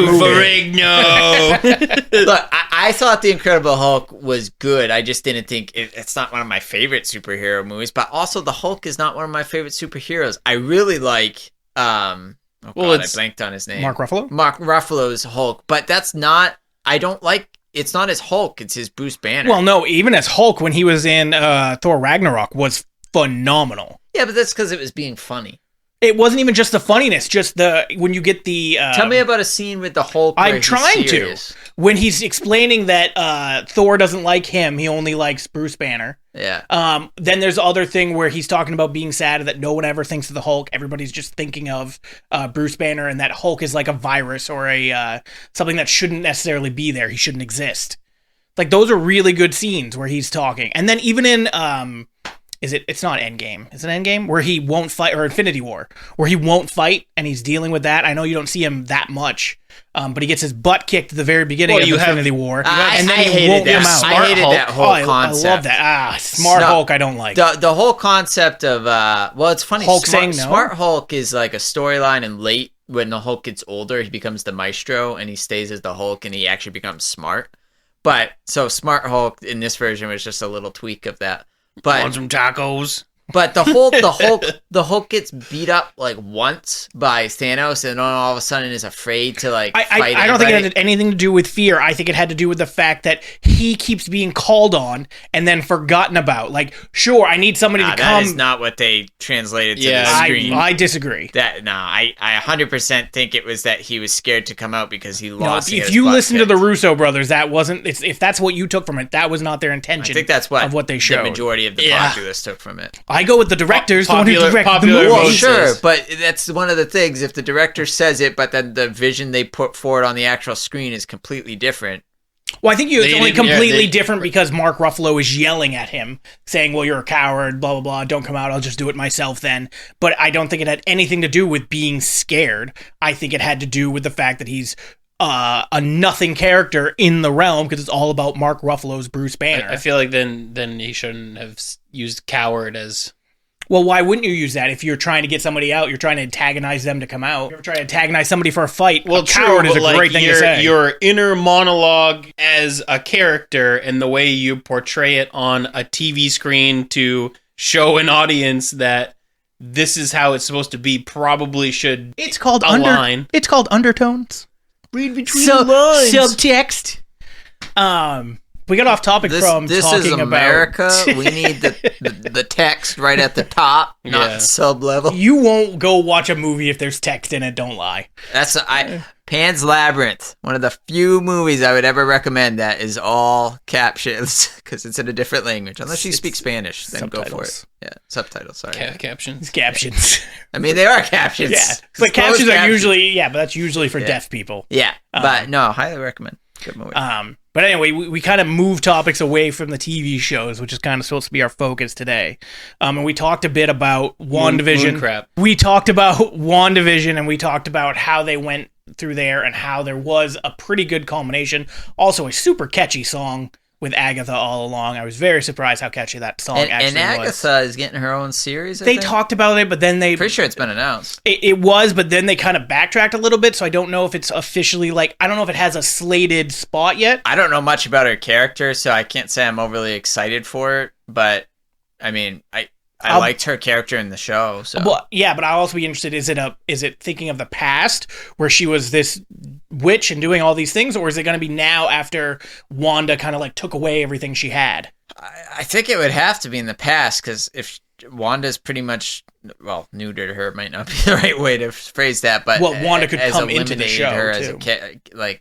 Look, I thought The Incredible Hulk was good. I just didn't think it's not one of my favorite superhero movies. But also, the Hulk is not one of my favorite superheroes. I really like. I blanked on his name. Mark Ruffalo. Mark Ruffalo's Hulk, but that's not. I don't like. It's not his Hulk. It's his Bruce Banner. Well, no, even as Hulk when he was in Thor Ragnarok was phenomenal. Yeah, but that's because it was being funny. It wasn't even just the funniness, just when you get the... Tell me about a scene with the Hulk. I'm trying to. When he's explaining that Thor doesn't like him, he only likes Bruce Banner. Yeah. Then there's the other thing where he's talking about being sad that no one ever thinks of the Hulk. Everybody's just thinking of Bruce Banner, and that Hulk is like a virus or a something that shouldn't necessarily be there. He shouldn't exist. Those are really good scenes where he's talking. And then even in It's not Endgame. Is it Endgame? Where he won't fight, or Infinity War, where he won't fight and he's dealing with that. I know you don't see him that much, but he gets his butt kicked at the very beginning of Infinity War, and then he won't come out. I hated that whole concept. I love that. Smart Hulk I don't like. The whole concept of, well, it's funny. Hulk saying no? Smart Hulk is like a storyline, and late when the Hulk gets older, he becomes the Maestro, and he stays as the Hulk, and he actually becomes smart. But, so Smart Hulk in this version was just a little tweak of that. But Want some tacos? But the Hulk gets beat up like once by Thanos, and then all of a sudden is afraid to like fight. I don't think it had anything to do with fear. I think it had to do with the fact that he keeps being called on and then forgotten about. Like, sure, I need somebody to come. That is not what they translated to the screen. I disagree. I 100% think it was that he was scared to come out because he lost. If you listen to the Russo brothers, that wasn't. If that's what you took from it, that was not their intention. I think that's what they showed. The majority of the populace took from it. I go with the directors, the one who directed the movie. Well, sure, but that's one of the things. If the director says it, but then the vision they put forward on the actual screen is completely different. Well, I think it's only completely different because Mark Ruffalo is yelling at him, saying, well, you're a coward, blah, blah, blah, don't come out, I'll just do it myself then. But I don't think it had anything to do with being scared. I think it had to do with the fact that he's a nothing character in the realm because it's all about Mark Ruffalo's Bruce Banner. I feel like then he shouldn't have used coward as... Well, why wouldn't you use that if you're trying to get somebody out? You're trying to antagonize them to come out. If you're trying to antagonize somebody for a fight, well, coward is a great thing to say. Your inner monologue as a character and the way you portray it on a TV screen to show an audience that this is how it's supposed to be probably should It's called align. It's called undertones. Read between the lines. Subtext. We got off topic from this talking is America. We need the text right at the top, not sub level. You won't go watch a movie if there's text in it. Don't lie. That's Pan's Labyrinth, one of the few movies I would ever recommend that is all captions because it's in a different language. Unless you speak Spanish, then subtitles. Go for it. Yeah, subtitles. Sorry, captions. Captions. I mean, they are captions. Yeah, but captions are usually but that's usually for deaf people. Yeah, but no, highly recommend. Good movie. But anyway, we kind of moved topics away from the TV shows, which is kind of supposed to be our focus today. And we talked a bit about WandaVision. Crap. We talked about WandaVision, and we talked about how they went through there and how there was a pretty good culmination. Also, a super catchy song with Agatha all along. I was very surprised how catchy that song actually was. And Agatha is getting her own series, I They think? talked about it, but then they... Pretty sure it's been announced. It was, but then they kind of backtracked a little bit, so I don't know if it's officially, I don't know if it has a slated spot yet. I don't know much about her character, so I can't say I'm overly excited for it, but, I mean, I liked her character in the show, so... Well, yeah, but I'll also be interested, is it thinking of the past, where she was this witch and doing all these things, or is it going to be now after Wanda kind of, took away everything she had? I think it would have to be in the past, because if Wanda's pretty much... Well, neutered her might not be the right way to phrase that, but... Well, Wanda could come into the show, her too. As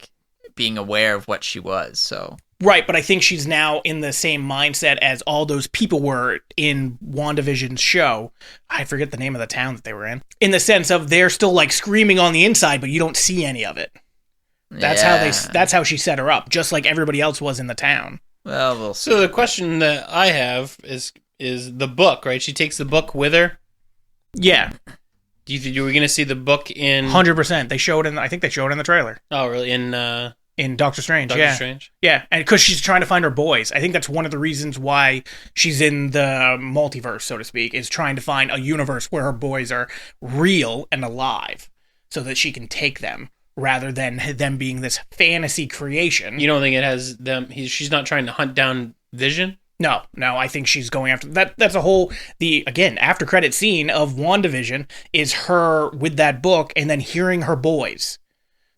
being aware of what she was, so... Right, but I think she's now in the same mindset as all those people were in WandaVision's show. I forget the name of the town that they were in. In the sense of they're still screaming on the inside, but you don't see any of it. That's how she set her up, just like everybody else was in the town. Well, we'll see. So the question that I have is the book, right? She takes the book with her. Yeah. Do you think we're going to see the book in 100%? They showed I think they showed it in the trailer. Oh, really? In Doctor Strange, Doctor Strange? Yeah, and because she's trying to find her boys. I think that's one of the reasons why she's in the multiverse, so to speak, is trying to find a universe where her boys are real and alive so that she can take them rather than them being this fantasy creation. You don't think it has them... She's not trying to hunt down Vision? No, I think she's going after... That's a whole... after credit scene of WandaVision is her with that book and then hearing her boys.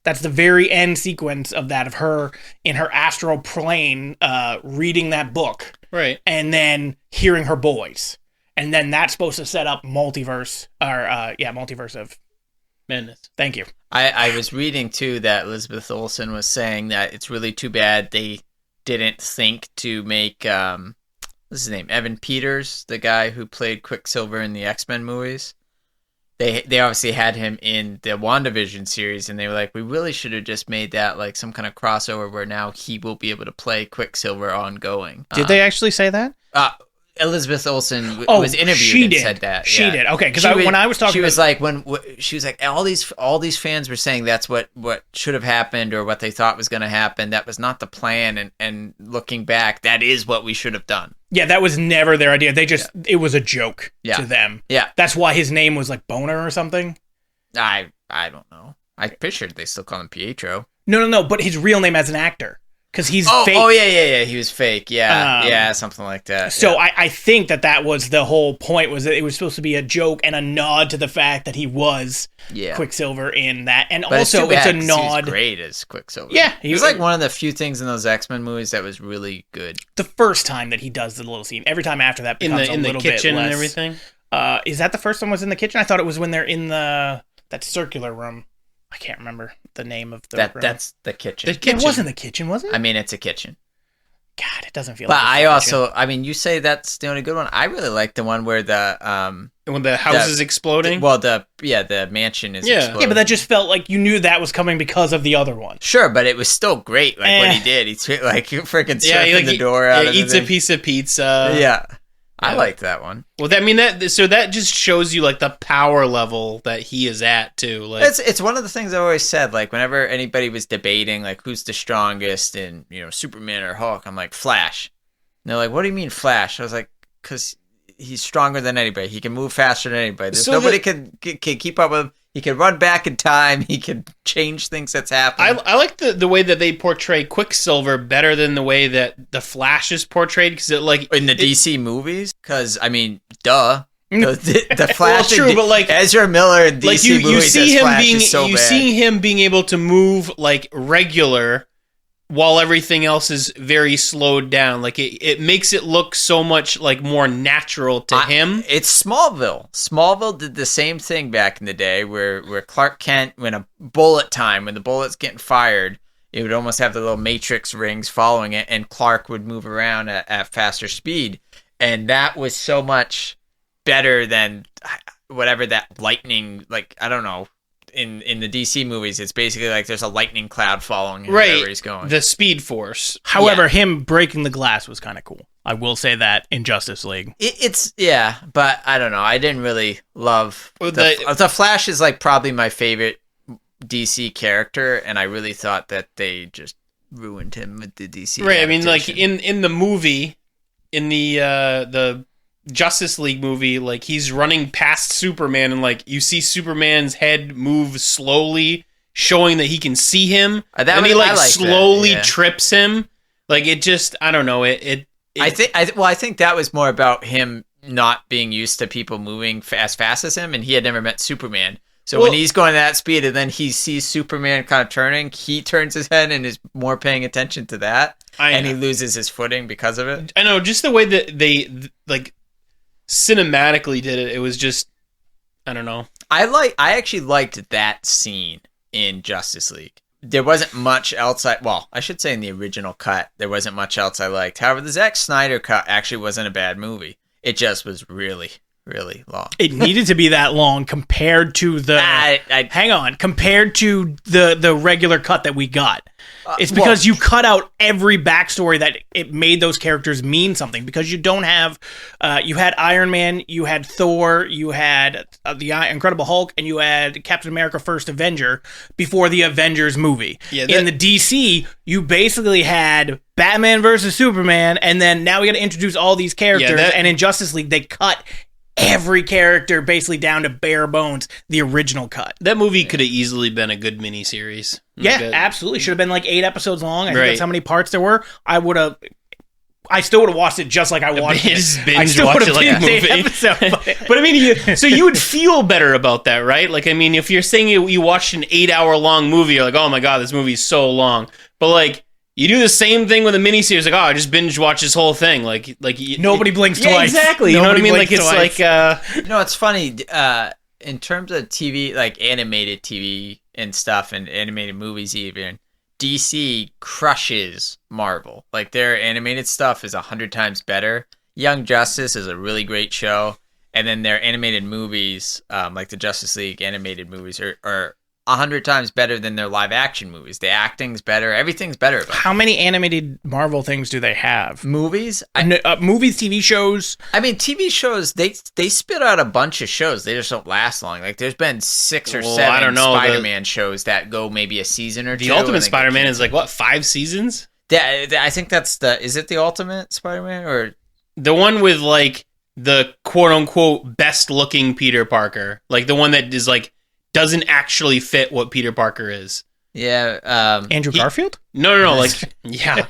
That's the very end sequence of that, of her in her astral plane reading that book. Right. And then hearing her boys. And then that's supposed to set up multiverse of madness. Thank you. I was reading, too, that Elizabeth Olsen was saying that it's really too bad they didn't think to make, what's his name? Evan Peters, the guy who played Quicksilver in the X-Men movies. They obviously had him in the WandaVision series, and they were like, we really should have just made that some kind of crossover where now he will be able to play Quicksilver ongoing. Did they actually say that? Elizabeth Olsen was interviewed she and did. said that. She yeah. did. Okay, because when I was talking, she was like she was like all these fans were saying that's what should have happened or what they thought was going to happen. That was not the plan, and looking back, that is what we should have done. Yeah, that was never their idea. They just it was a joke to them. Yeah, that's why his name was like Boner or something. I don't know. I'm pretty sure they still call him Pietro. No, but his real name as an actor. Because he's fake. Oh, yeah, he was fake. Yeah, something like that. So yeah. I think that was the whole point, was that it was supposed to be a joke and a nod to the fact that he was Quicksilver in that. And but also, it's a nod. He was great as Quicksilver. Yeah. He was like one of the few things in those X-Men movies that was really good. The first time that he does the little scene. Every time after that becomes in the kitchen bit less. and everything? Is that the first one was in the kitchen? I thought it was when they're in that circular room. I can't remember the name of the room. That's the kitchen. It wasn't the kitchen, was it? I mean, it's a kitchen. God, it doesn't feel but like I mean, you say that's the only good one. I really like the one where when the house is exploding. The mansion is exploding. Yeah, but that just felt like you knew that was coming because of the other one. Sure, but it was still great. Like what he did, he's like freaking surfing the door out. Yeah, eats a piece of pizza. Yeah. I like that one. Well, I mean that just shows you like the power level that he is at too. Like it's one of the things I always said. Like whenever anybody was debating like who's the strongest in Superman or Hulk, I'm like Flash. And they're like, what do you mean Flash? I was like, because he's stronger than anybody. He can move faster than anybody. Nobody can keep up with him. He can run back in time. He can change things that's happened. I like the way that they portray Quicksilver better than the way that the Flash is portrayed, because in the DC movies. Because I mean, duh. The Flash. Well, true, but like Ezra Miller in DC like you movies, see him Flash being is so bad. see him being able to move like regular, while everything else is very slowed down. Like it makes it look so much like more natural to him. It's Smallville. Smallville did the same thing back in the day where Clark Kent, when the bullet's getting fired, it would almost have the little matrix rings following it, and Clark would move around at faster speed. And that was so much better than whatever that lightning, like, I don't know. In the DC movies, it's basically like there's a lightning cloud following him wherever he's going. The Speed Force. However, him breaking the glass was kind of cool. I will say that in Justice League. But I don't know. I didn't really love the Flash is like probably my favorite DC character, and I really thought that they just ruined him with the DC. Right. I mean, like adaptation. in the movie, in the Justice League movie, like he's running past Superman, and like you see Superman's head move slowly, showing that he can see him. And he slowly trips him. Like it just, I don't know. I think that was more about him not being used to people moving as fast as him, and he had never met Superman. So when he's going at that speed, and then he sees Superman kind of turning, he turns his head and is more paying attention to that, and he loses his footing because of it. I know, just the way that they like cinematically did it. It was just, I don't know. I actually liked that scene in Justice League. There wasn't much else I should say in the original cut, there wasn't much else I liked. However, the Zack Snyder cut actually wasn't a bad movie. It just was really, really long. It needed to be that long compared to the compared to the regular cut that we got. It's because you cut out every backstory that it made those characters mean something, because you don't have you had Iron Man, you had Thor, you had the Incredible Hulk, and you had Captain America First Avenger before the Avengers movie. In the DC, you basically had Batman versus Superman, and then now we got to introduce all these characters, and in Justice League they cut every character basically down to bare bones, the original cut. That movie could have easily been a good miniseries. Yeah, absolutely. Should have been like 8 episodes long. I think that's how many parts there were. I still would have watched it just like I watched it. Binge watch it like a movie. But I mean, so you would feel better about that, right? Like, I mean, if you're saying you watched an 8-hour long movie, you're like, oh my God, this movie is so long. But like, you do the same thing with a miniseries, like, oh, I just binge watch this whole thing. Like nobody blinks twice. Yeah, exactly. You know what I mean? Like, it's twice. It's funny. In terms of TV, like animated TV and stuff, and animated movies, even DC crushes Marvel. Like their animated stuff is 100 times better. Young Justice is a really great show, and then their animated movies, like the Justice League animated movies, are 100 times better than their live action movies. The acting's better. Everything's better. How many animated Marvel things do they have? Movies? Movies, TV shows? I mean, TV shows, they spit out a bunch of shows. They just don't last long. Like, there's been 6 or 7 Spider-Man shows that go maybe a season or two. The Ultimate Spider-Man is like, what, 5 seasons? I think that's is it the Ultimate Spider-Man? Or the one with, like, the quote-unquote best-looking Peter Parker. Like, the one that is, like, doesn't actually fit what Peter Parker is. Yeah. Andrew Garfield? No, like, yeah.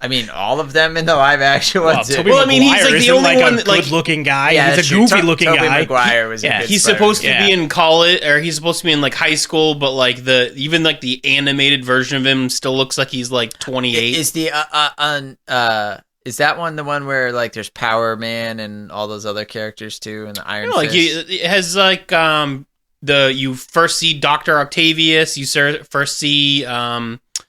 I mean, all of them in the live action ones. Well, I mean, he's like the only one that, like, good-looking guy. Yeah, he's a goofy-looking guy. Tobey Maguire was a good he's Spider-Man. supposed to be in college, or he's supposed to be in, like, high school, but, like, even the animated version of him still looks like he's, like, 28. Is the, is that one the one where, like, there's Power Man and all those other characters, too, and the Iron Fist? Like, it has, like, you first see Dr. Octavius, you first see,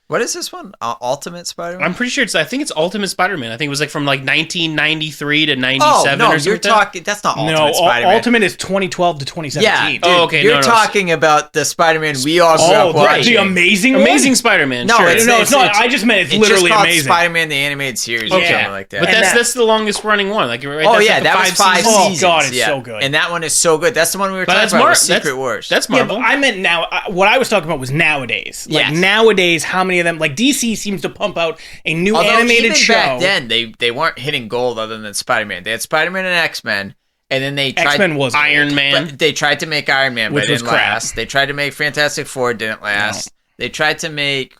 what is this one? Ultimate Spider-Man? I'm pretty sure I think it's Ultimate Spider-Man. I think it was like from like 1993 to 97 or something. You're talking, that's not Ultimate Spider-Man. Ultimate is 2012 to 2017. Yeah, dude, okay. You're talking about the Spider-Man we all grew up watching. The Amazing Spider-Man. No, sure. it's not. I just meant it's literally just called amazing. Spider-Man the Animated Series or something like that. But that's the longest running one. Like, right, oh that's yeah, like that was 5 seasons. Oh god, it's so good. And that one is so good. That's the one we were talking about with Secret Wars. That's Yeah, Marvel. but I meant now. What I was talking about was nowadays. Like Yes. nowadays, how many of them? Like DC seems to pump out a new Although animated even show. back then, they weren't hitting gold other than Spider-Man. They had Spider-Man and X-Men, and then they tried X-Men was Iron Man. But they tried to make Iron Man, Which but it was didn't crap. last. They tried to make Fantastic Four, didn't last. They tried to make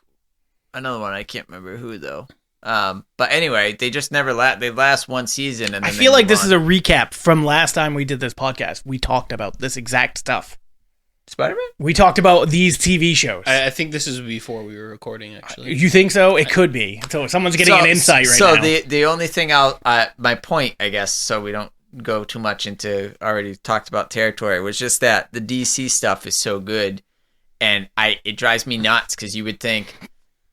another one. I can't remember who though. But anyway, they just never they last one season, and then I feel like this is a recap from last time we did this podcast. We talked about this exact stuff. Spider-Man. We talked about these TV shows. I think this is before we were recording, actually. You think so? It could be. So someone's getting an insight right now. So the only thing my point, I guess, so we don't go too much into already talked about territory, was just that the DC stuff is so good, and it drives me nuts because you would think,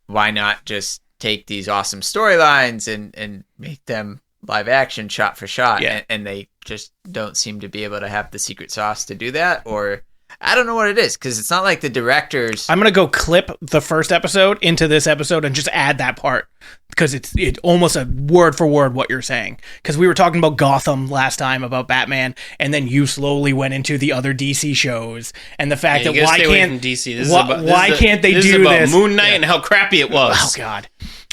why not just take these awesome storylines and make them live action shot for shot, and they just don't seem to be able to have the secret sauce to do that, or I don't know what it is, because it's not like the directors. I'm gonna go clip the first episode into this episode and just add that part because it's almost a word for word what you're saying. Because we were talking about Gotham last time about Batman, and then you slowly went into the other DC shows and the fact that why can't DC? Why can't they do this? Moon Knight and how crappy it was. Oh God.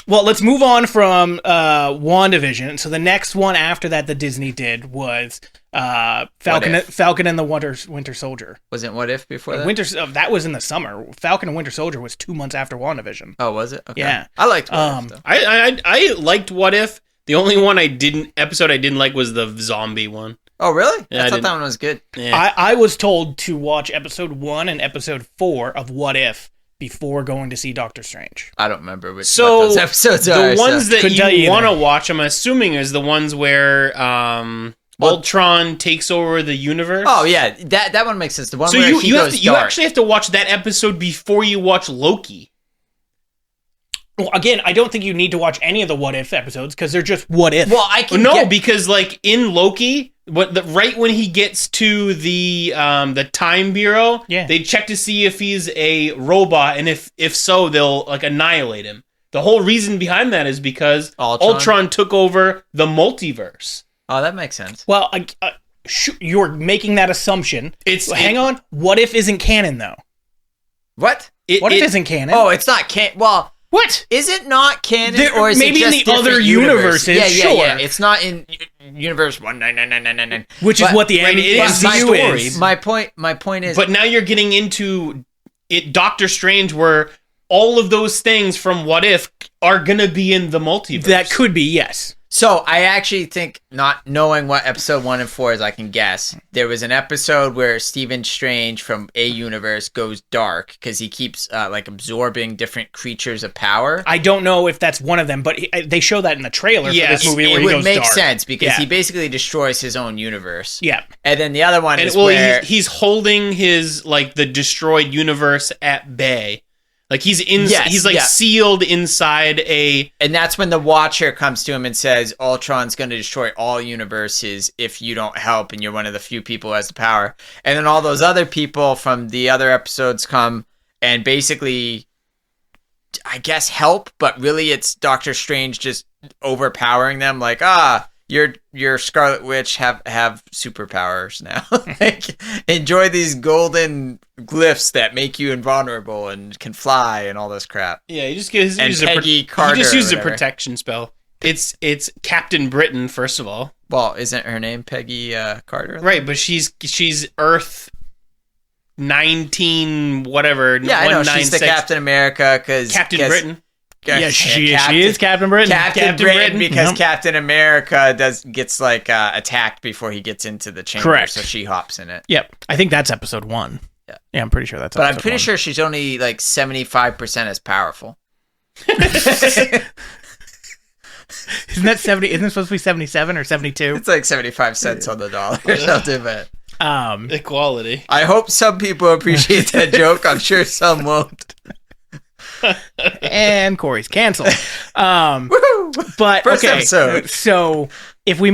Well, let's move on from WandaVision. So the next one after that Disney did was Falcon and the Winter Soldier. Wasn't What If before that? That was in the summer. Falcon and Winter Soldier was 2 months after WandaVision. Oh, was it? Okay. Yeah. I liked What If, though. I liked What If. The only one I didn't like was the zombie one. Oh, really? Yeah, I thought that one was good. Yeah. I was told to watch episode 1 and episode 4 of What If before going to see Doctor Strange. I don't remember what So those episodes the are. ones that Couldn't tell you you want to either. watch, I'm assuming, is the ones where Ultron takes over the universe. Oh yeah, that one makes sense. The one So where you goes you dark. actually have to watch that episode before you watch Loki. Well, again, I don't think you need to watch any of the What If episodes because they're just What If. Well, I can because like in Loki, right when he gets to the Time Bureau, they check to see if he's a robot, and if so, they'll like annihilate him. The whole reason behind that is because Ultron took over the multiverse. Oh, that makes sense. Well, you're making that assumption. Hang on. What If isn't canon though? What? What If isn't canon? Oh, it's not canon. Well, what? Is it not canon, or is maybe it just in the other universes? Yeah. It's not in universe 19999, which is what the MCU is. My point is. But now you're getting into it, Doctor Strange, where all of those things from What If are gonna be in the multiverse. That could be, yes. So I actually think, not knowing what episode 1 and 4 is, I can guess. There was an episode where Stephen Strange from a universe goes dark because he keeps absorbing different creatures of power. I don't know if that's one of them, but they show that in the trailer for this movie where he goes dark. It would make sense because he basically destroys his own universe. Yeah. And then the other one is where he's holding his the destroyed universe at bay. Like he's sealed inside a. And that's when the Watcher comes to him and says, Ultron's going to destroy all universes if you don't help, and you're one of the few people who has the power. And then all those other people from the other episodes come and basically, I guess, help, but really it's Doctor Strange just overpowering them. Like, you're Scarlet Witch, have superpowers now. Like, enjoy these golden glyphs that make you invulnerable and can fly and all this crap. Yeah, he just uses a protection spell. It's Captain Britain, first of all. Well, isn't her name Peggy Carter? Right, but she's Earth 19 whatever. Yeah, I know she's the Captain America because Captain Britain. Yeah, she is Captain Britain. Captain Britain because Captain America gets attacked before he gets into the chamber. Correct. So she hops in it. Yep. I think that's episode 1. Yeah, I'm pretty sure that's. But I'm pretty sure she's only 75% as powerful. Isn't that 70? Isn't it supposed to be 77 or 72? It's like 75 cents on the dollar or something. But equality. I hope some people appreciate that joke. I'm sure some won't. And Corey's canceled. But First okay, episode. So if we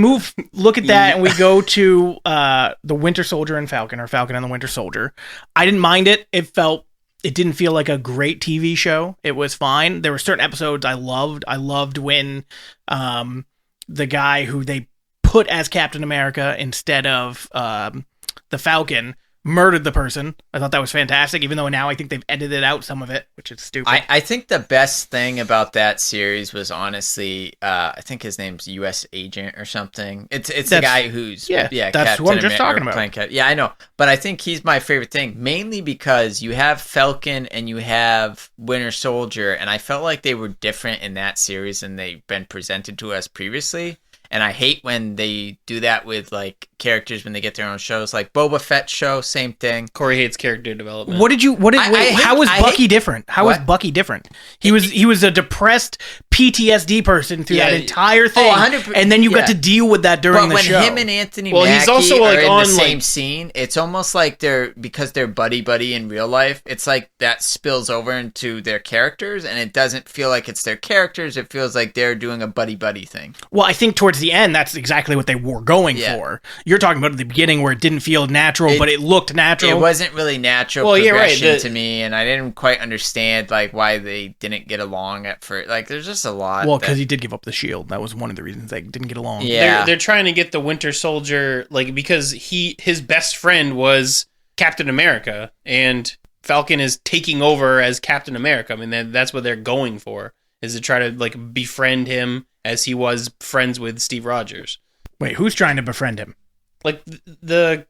look at that and we go to the Winter Soldier and Falcon, or Falcon and the Winter Soldier, I didn't mind it. It didn't feel like a great TV show. It was fine. There were certain episodes I loved. I loved when the guy who they put as Captain America instead of the Falcon murdered the person. I thought that was fantastic, even though now I think they've edited out some of it, which is stupid. I think the best thing about that series was honestly, I think his name's U.S. Agent or something. It's the guy who's that's Captain what I'm just talking about. Yeah, I know, but I think he's my favorite thing, mainly because you have Falcon and you have Winter Soldier, and I felt like they were different in that series than they've been presented to us previously. And I hate when they do that with characters when they get their own shows, like Boba Fett show, same thing. Corey hates character development. How was Bucky different? How was Bucky different? He was a depressed PTSD person through that entire thing. 100%, and then you got to deal with that during the show. But when him and Anthony Mackie he's also are in the same scene, it's almost like because they're buddy in real life, it's like that spills over into their characters, and it doesn't feel like it's their characters. It feels like they're doing a buddy thing. Well, I think towards the end, that's exactly what they were going for. You're talking about at the beginning where it didn't feel natural, but it looked natural. It wasn't really natural progression to me, and I didn't quite understand why they didn't get along at first. There's just a lot. Well, because he did give up the shield. That was one of the reasons they didn't get along. Yeah, they're trying to get the Winter Soldier because his best friend was Captain America, and Falcon is taking over as Captain America. I mean, that's what they're going for, is to try to befriend him as he was friends with Steve Rogers. Wait, who's trying to befriend him? At the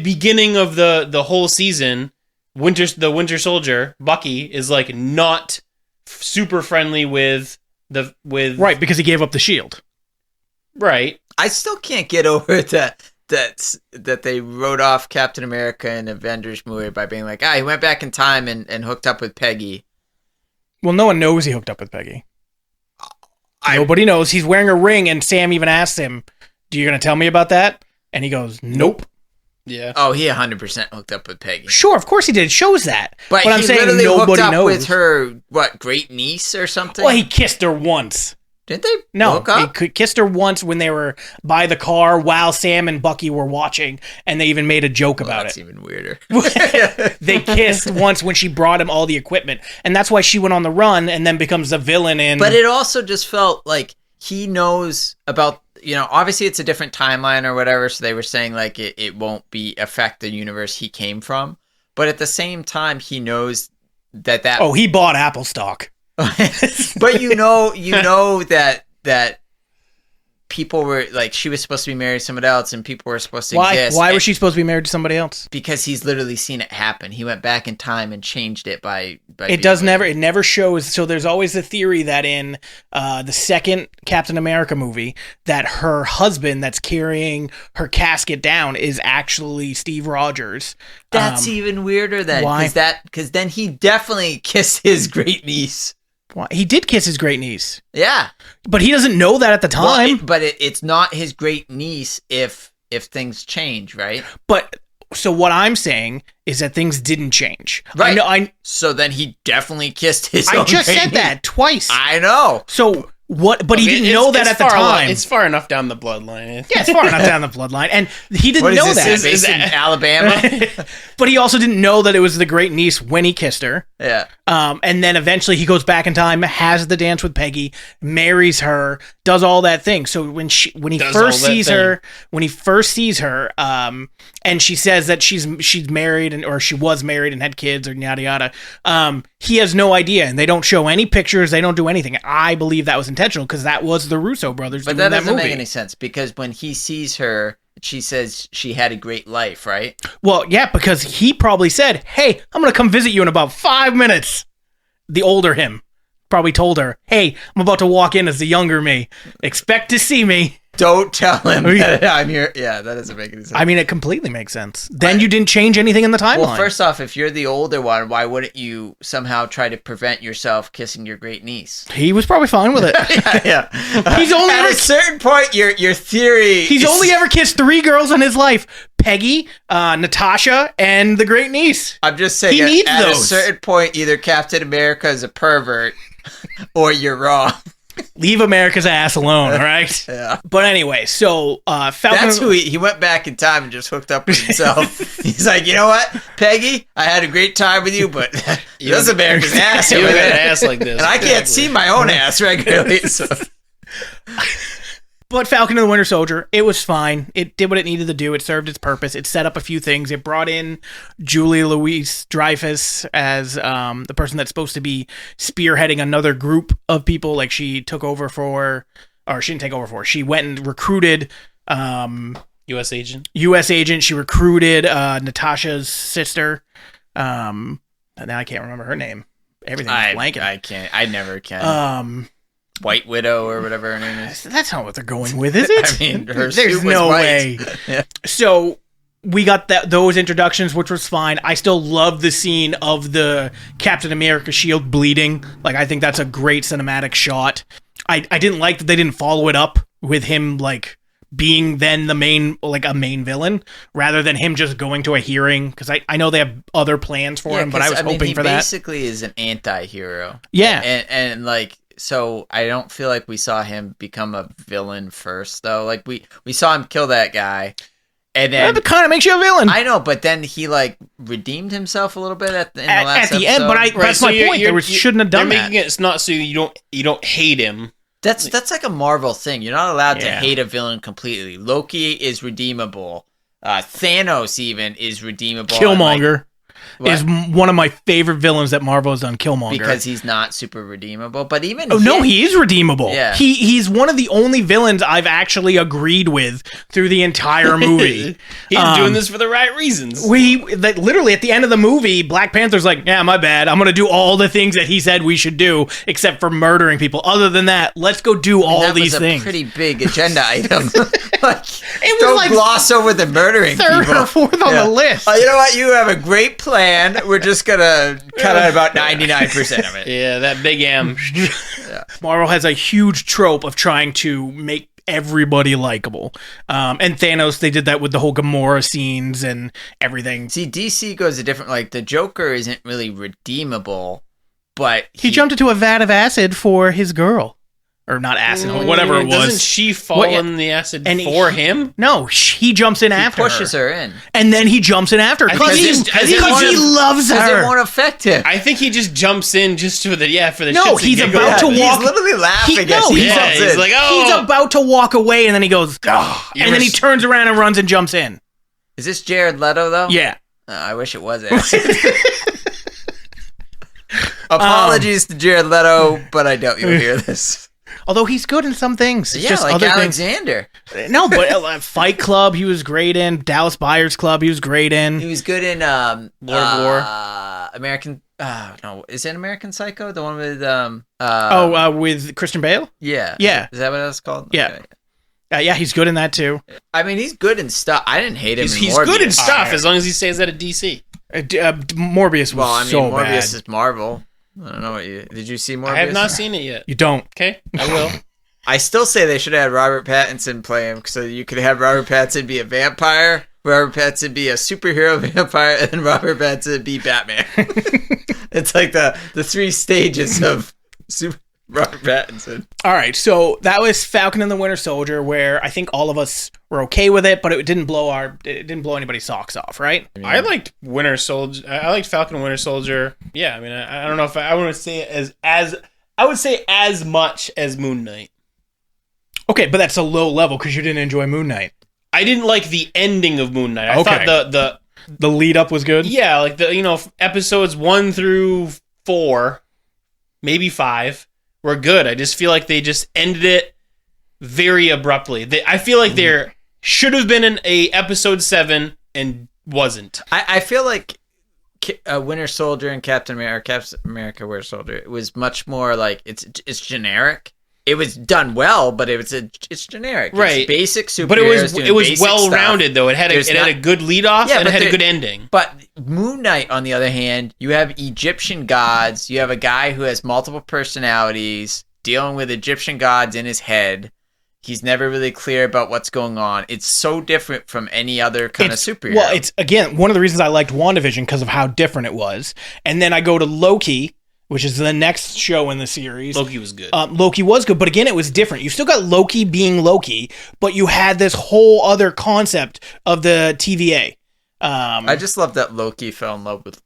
beginning of the whole season, the Winter Soldier, Bucky, is not super friendly with right, because he gave up the shield. Right. I still can't get over that they wrote off Captain America in Avengers movie by being like, he went back in time and hooked up with Peggy. Well, no one knows he hooked up with Peggy. Nobody knows. He's wearing a ring, and Sam even asks him, "Do you going to tell me about that?" And he goes, "Nope." Yeah. Oh, he 100% hooked up with Peggy. Sure, of course he did. It shows that. But I'm saying literally nobody hooked up knows. with her, great niece or something? Well, he kissed her once. Did they No, hook up? he kissed her once when they were by the car while Sam and Bucky were watching, and they even made a joke about that's it. Even weirder. They kissed once when she brought him all the equipment, and that's why she went on the run and then becomes a villain in... But it also just felt like he knows about... obviously it's a different timeline or whatever, so they were saying it won't affect the universe he came from. But at the same time, he knows that... Oh, he bought Apple stock. But you know that people were she was supposed to be married to somebody else, and people were supposed to exist. Why was she supposed to be married to somebody else? Because he's literally seen it happen. He went back in time and changed it by it never shows. So there's always the theory that in the second Captain America movie, that her husband that's carrying her casket down is actually Steve Rogers. That's even weirder then. Why? Because then he definitely kissed his great niece. Why? He did kiss his great niece. Yeah. But he doesn't know that at the time. Well, it's not his great niece if things change, right? But So what I'm saying is that things didn't change. Right. I So then he definitely kissed his I own just great said niece. that twice. I know. So what? But he didn't It's- know that it's at the far time. It's far enough down the bloodline. Yeah, it's far enough down the bloodline, and he didn't What is know this? that. Is based in Alabama? But he also didn't know that it was the great niece when he kissed her. Yeah. And then eventually he goes back in time, has the dance with Peggy, marries her, does all that thing. So when he Does first all that sees her, and she says that she's married or she was married and had kids or yada yada, he has no idea, and they don't show any pictures, they don't do anything. I believe that was intentional because that was the Russo brothers But doing that doesn't movie. make any sense because when he sees her, she says she had a great life, right? Well, yeah, because he probably said, "Hey, I'm gonna come visit you in about 5 minutes." The older him probably told her, "Hey, I'm about to walk in as the younger me. Expect to see me." Don't tell him yeah. that I'm here. Yeah, that doesn't make any sense. I mean, it completely makes sense. Then you didn't change anything in the timeline. Well, first off, if you're the older one, why wouldn't you somehow try to prevent yourself kissing your great niece? He was probably fine with it. Yeah. He's only At ever a certain point, your theory. He's is- only ever kissed 3 girls in his life: Peggy, Natasha, and the great niece. I'm just saying. He needs at a those. certain point, either Captain America is a pervert, or you're wrong. Leave America's ass alone, all right? Yeah. But anyway, so Falcon. That's who he went back in time and just hooked up with himself. He's like, you know what, Peggy, I had a great time with you, but this America's ass You over got an there. ass like this. And I can't see my own ass regularly. So. But Falcon and the Winter Soldier, it was fine. It did what it needed to do. It served its purpose. It set up a few things. It brought in Julie Louis-Dreyfus as the person that's supposed to be spearheading another group of people. Like she took over for, or she didn't take over for. She went and recruited U.S. agent. U.S. agent. She recruited Natasha's sister. Now I can't remember her name. Everything's blanking. I can't. I never can. White Widow or whatever her name is. That's not what they're going with, is it? I mean, her There's suit was no white. way. Yeah. So we got those introductions, which was fine. I still love the scene of the Captain America shield bleeding. Like, I think that's a great cinematic shot. I didn't like that they didn't follow it up with him, like, being then the main, like, a main villain, rather than him just going to a hearing, because I know they have other plans for him, but I was hoping for that. He basically is an anti-hero. Yeah. And like, so I don't feel like we saw him become a villain first, though. Like, we saw him kill that guy, and then... That kind of makes you a villain. I know, but then he, like, redeemed himself a little bit in the last at the end, episode. but that's my point. They shouldn't have done they're that. making it not so you don't hate him. That's like a Marvel thing. You're not allowed to Yeah. hate a villain completely. Loki is redeemable. Thanos even is redeemable. Killmonger What? is one of my favorite villains that Marvel has done. Killmonger. Because he's not super redeemable. But even he is redeemable. Yeah. He's one of the only villains I've actually agreed with through the entire movie. He's doing this for the right reasons. Literally at the end of the movie, Black Panther's like, yeah, my bad. I'm gonna do all the things that he said we should do, except for murdering people. Other than that, let's go do all that these was a things. pretty big agenda item. Like, It was don't like gloss over the murdering third people. or fourth on the list. You know what? You have a great plan. We're just gonna cut out about 99% of it. Yeah, that big M. Marvel has a huge trope of trying to make everybody likable. And Thanos, they did that with the whole Gamora scenes and everything. See, DC goes a different. Like, the Joker isn't really redeemable, but He jumped into a vat of acid for his girl. Or not acid, whatever it was. Doesn't she fall in the acid for him? No, he jumps in after pushes her in. And then he jumps in after her. Because he loves her. It won't affect him. I think he just jumps in just for the No, shits he's and about giggles. to walk. He's literally laughing as he yeah, jumps he's in. like, oh. He's about to walk away, and then he goes, oh, and then he turns around and runs and jumps in. Is this Jared Leto, though? Yeah. I wish it was acid. Apologies to Jared Leto, but I doubt you'll hear this. Although he's good in some things. It's Yeah, just like other Alexander. things. No, but Fight Club, he was great in. Dallas Buyers Club, he was great in. He was good in Lord of War. American. No, is it American Psycho? The one with with Christian Bale? Yeah. Yeah. Is that what that's called? Yeah. Okay. Yeah, he's good in that too. I mean, he's good in stuff. I didn't hate him. He's in good in Morbius. stuff as long as he stays out of DC. Morbius was Well, I mean, so Morbius bad. is Marvel. I don't know what you did. You see Morbius? I have not seen it yet. You don't. Okay, I will. I still say they should have had Robert Pattinson play him so you could have Robert Pattinson be a vampire Robert Pattinson be a superhero vampire, and then Robert Pattinson be Batman. It's like the 3 stages of Robert Pattinson. All right, so that was Falcon and the Winter Soldier, where I think all of us were okay with it, but it didn't blow anybody's socks off, right? I liked Winter Soldier. I liked Falcon and Winter Soldier. Yeah, I mean, I don't know if I want to say it as I would say as much as Moon Knight. Okay, but that's a low level because you didn't enjoy Moon Knight. I didn't like the ending of Moon Knight. I thought the lead up was good. Yeah, like episodes 1 through 4, maybe 5 were good. I just feel like they just ended it very abruptly. I feel like there should have been a episode 7 and wasn't. I feel like Winter Soldier and Captain America Winter Soldier, it was much more like it's generic. It was done well, but it's generic. Right. It's basic superheroes. But it was well rounded though. It had a good lead off and it had a good ending. But Moon Knight, on the other hand, you have Egyptian gods. You have a guy who has multiple personalities dealing with Egyptian gods in his head. He's never really clear about what's going on. It's so different from any other kind of superhero. Well, it's, again, one of the reasons I liked WandaVision because of how different it was. And then I go to Loki, which is the next show in the series. Loki was good. Loki was good, but again, it was different. You still got Loki being Loki, but you had this whole other concept of the TVA. I just love that Loki fell in love with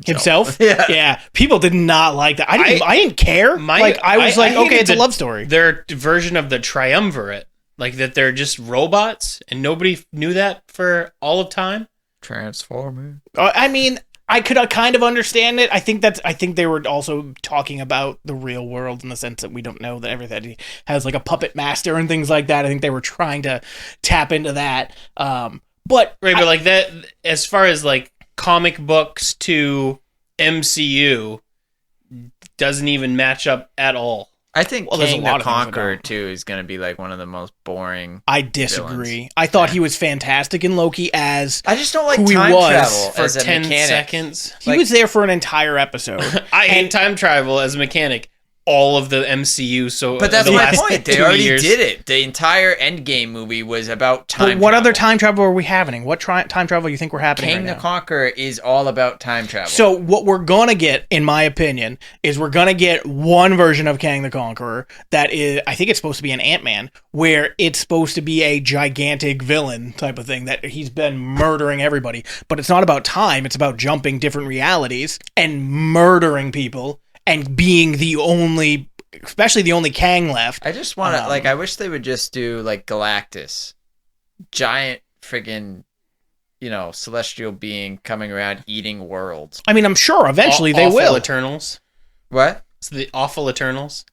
himself. Yeah. People did not like that. I didn't care. I was like, okay, it's a love story. Their version of the triumvirate, like that they're just robots, and nobody knew that for all of time. Transformer. I mean, I could kind of understand it. I think they were also talking about the real world in the sense that we don't know that everything has like a puppet master and things like that. I think they were trying to tap into that. But like that, as far as like comic books to MCU, doesn't even match up at all. I think King the Conqueror too is going to be like one of the most boring. I disagree. Villains. I thought he was fantastic in Loki as I just don't like who time he was travel for as a 10 mechanic. seconds. He was there for an entire episode. I hate time travel as a mechanic. All of the MCU, but that's my point. They already 2 years. did it. The entire Endgame movie was about time. But what travel. other time travel are we having? What time travel you think we're happening? King right the now? Conqueror is all about time travel. So what we're gonna get, in my opinion, is we're gonna get one version of Kang the Conqueror that is, I think it's supposed to be an Ant-Man, where it's supposed to be a gigantic villain type of thing that he's been murdering everybody. But it's not about time; it's about jumping different realities and murdering people and being the only. Especially the only Kang left. I just want to, I wish they would just do, like, Galactus. Giant friggin', celestial being coming around eating worlds. I mean, I'm sure eventually they will. Eternals. What? It's the awful Eternals.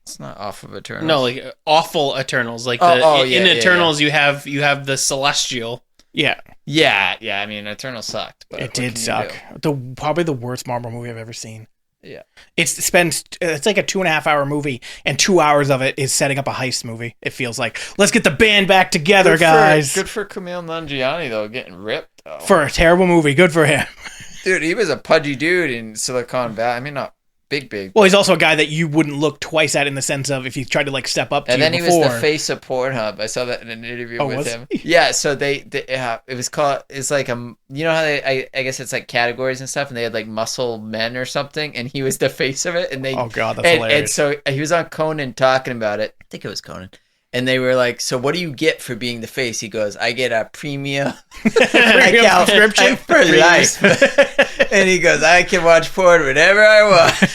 It's not off of Eternals. No, like, awful Eternals. Like, in Eternals, you have the celestial. Yeah. Yeah, I mean, Eternals sucked. But it did suck. Probably the worst Marvel movie I've ever seen. Yeah. It's like a 2.5 hour movie, and 2 hours of it is setting up a heist movie. It feels like, let's get the band back together, guys. Good for Kumail Nanjiani, though, getting ripped, though. For a terrible movie. Good for him. Dude, he was a pudgy dude in Silicon Valley. I mean, not big. Well, he's also a guy that you wouldn't look twice at in the sense of if he tried to, like, step up to and you then before. He was the face of Pornhub. I saw that in an interview with him. Yeah, so it was called, it's like how I guess it's like categories and stuff, and they had like muscle men or something, and he was the face of it, and they, oh god, that's hilarious. And so he was on Conan talking about it. I think it was Conan. And they were like, so what do you get for being the face? He goes, I get a premium subscription for life. And he goes, I can watch porn whenever I want.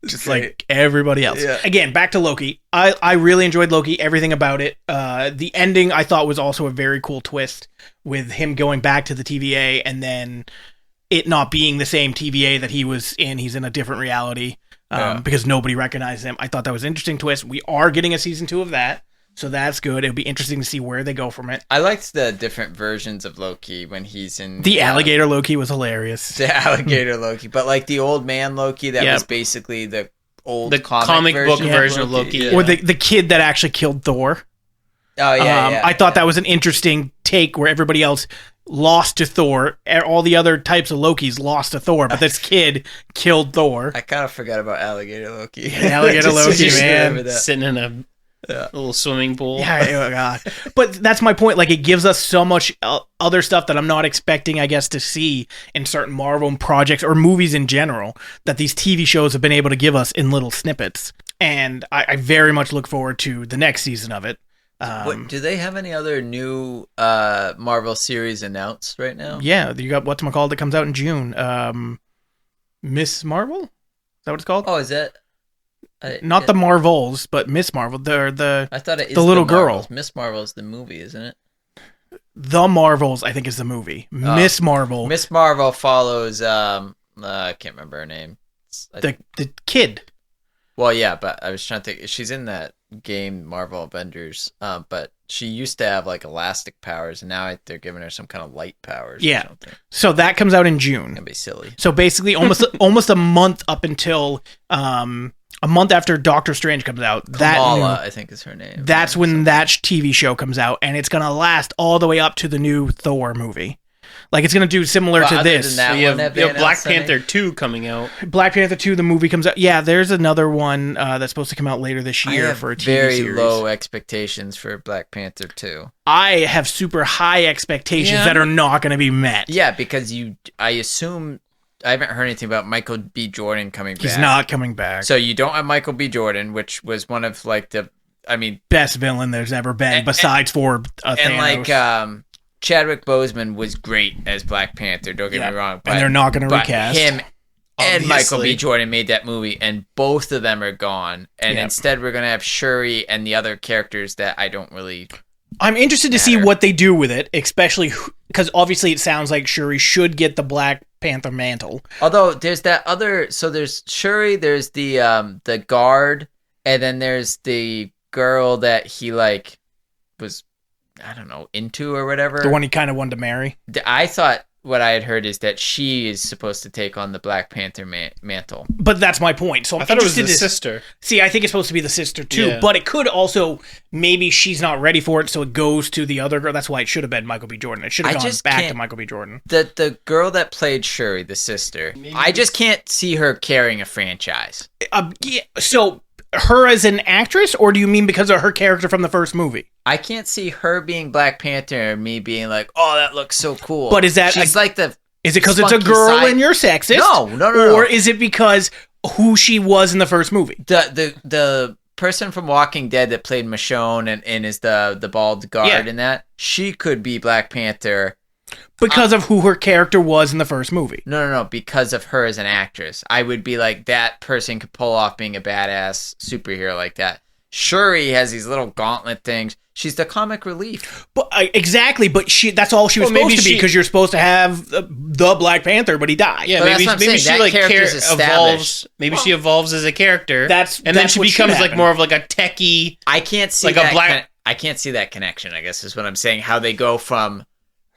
Just like everybody else. Yeah. Again, back to Loki. I really enjoyed Loki, everything about it. The ending I thought was also a very cool twist with him going back to the TVA and then it not being the same TVA that he was in. He's in a different reality because nobody recognized him. I thought that was an interesting twist. We are getting a season 2 of that. So that's good. It'll be interesting to see where they go from it. I liked the different versions of Loki when he's in... The alligator Loki was hilarious. The alligator Loki. But like the old man Loki, that was basically the old comic book version of Loki. Yeah. Or the kid that actually killed Thor. Oh, yeah. I thought that was an interesting take where everybody else lost to Thor. All the other types of Lokis lost to Thor, but this kid killed Thor. I kind of forgot about alligator Loki. Alligator Loki, man. Sitting in A little swimming pool. Yeah, oh God. But that's my point. Like, it gives us so much other stuff that I'm not expecting, I guess, to see in certain Marvel projects or movies in general that these TV shows have been able to give us in little snippets. And I very much look forward to the next season of it. Do they have any other new Marvel series announced right now? Yeah, you got whatchamacallit that comes out in June. Miss Marvel? Is that what it's called? Oh, is that? Not the Marvels, but Miss Marvel. I thought it is the little girl. Marvels. Miss Marvel is the movie, isn't it? The Marvels, I think, is the movie. Miss Marvel. Miss Marvel follows. I can't remember her name. The kid. Well, yeah, but I was trying to think. She's in that game Marvel Avengers, but she used to have like elastic powers, and now they're giving her some kind of light powers. Yeah. Or something. So that comes out in June. Gonna be silly. So basically, almost a month up until a month after Doctor Strange comes out. Kamala, I think is her name. That's when that TV show comes out, and it's gonna last all the way up to the new Thor movie. Like, it's going to do similar to this. So you have Black Panther 2 coming out. Black Panther 2, the movie comes out. Yeah, there's another one that's supposed to come out later this year for a TV very series. low expectations for Black Panther 2. I have super high expectations that are not going to be met. Yeah, because I assume... I haven't heard anything about Michael B. Jordan coming back. He's not coming back. So you don't have Michael B. Jordan, which was one of, like, best villain there's ever been, besides for Thanos. And, like, Chadwick Boseman was great as Black Panther, don't get me wrong. But, and they're not going to recast. Him and Michael B. Jordan made that movie, and both of them are gone. And instead we're going to have Shuri and the other characters that I don't really... I'm interested to see what they do with it, especially because obviously it sounds like Shuri should get the Black Panther mantle. Although there's that other... So there's Shuri, there's the guard, and then there's the girl that he, like, was... I don't know, into or whatever. The one he kind of wanted to marry. I thought what I had heard is that she is supposed to take on the Black Panther mantle. But that's my point. So I thought it was the sister. See, I think it's supposed to be the sister too. Yeah. But it could also, maybe she's not ready for it, so it goes to the other girl. That's why it should have been Michael B. Jordan. It should have gone back to Michael B. Jordan. The girl that played Shuri, the sister, I just can't see her carrying a franchise. Yeah, so her as an actress, or do you mean because of her character from the first movie? I can't see her being Black Panther and me being like, oh, that looks so cool. But is that... She's like the... Is it because it's a girl and you're sexist? No. Or is it because who she was in the first movie? The person from Walking Dead that played Michonne and is the bald guard in that, she could be Black Panther... Because of who her character was in the first movie. No. Because of her as an actress. I would be like, that person could pull off being a badass superhero like that. Shuri has these little gauntlet things. She's the comic relief. But exactly, but that's all she was supposed to be, because you're supposed to have the Black Panther, but he died. Yeah, maybe she like evolves. Maybe she evolves as a character. Then she becomes like more of like a techie. I can't see like I can't see that connection, I guess is what I'm saying. How they go from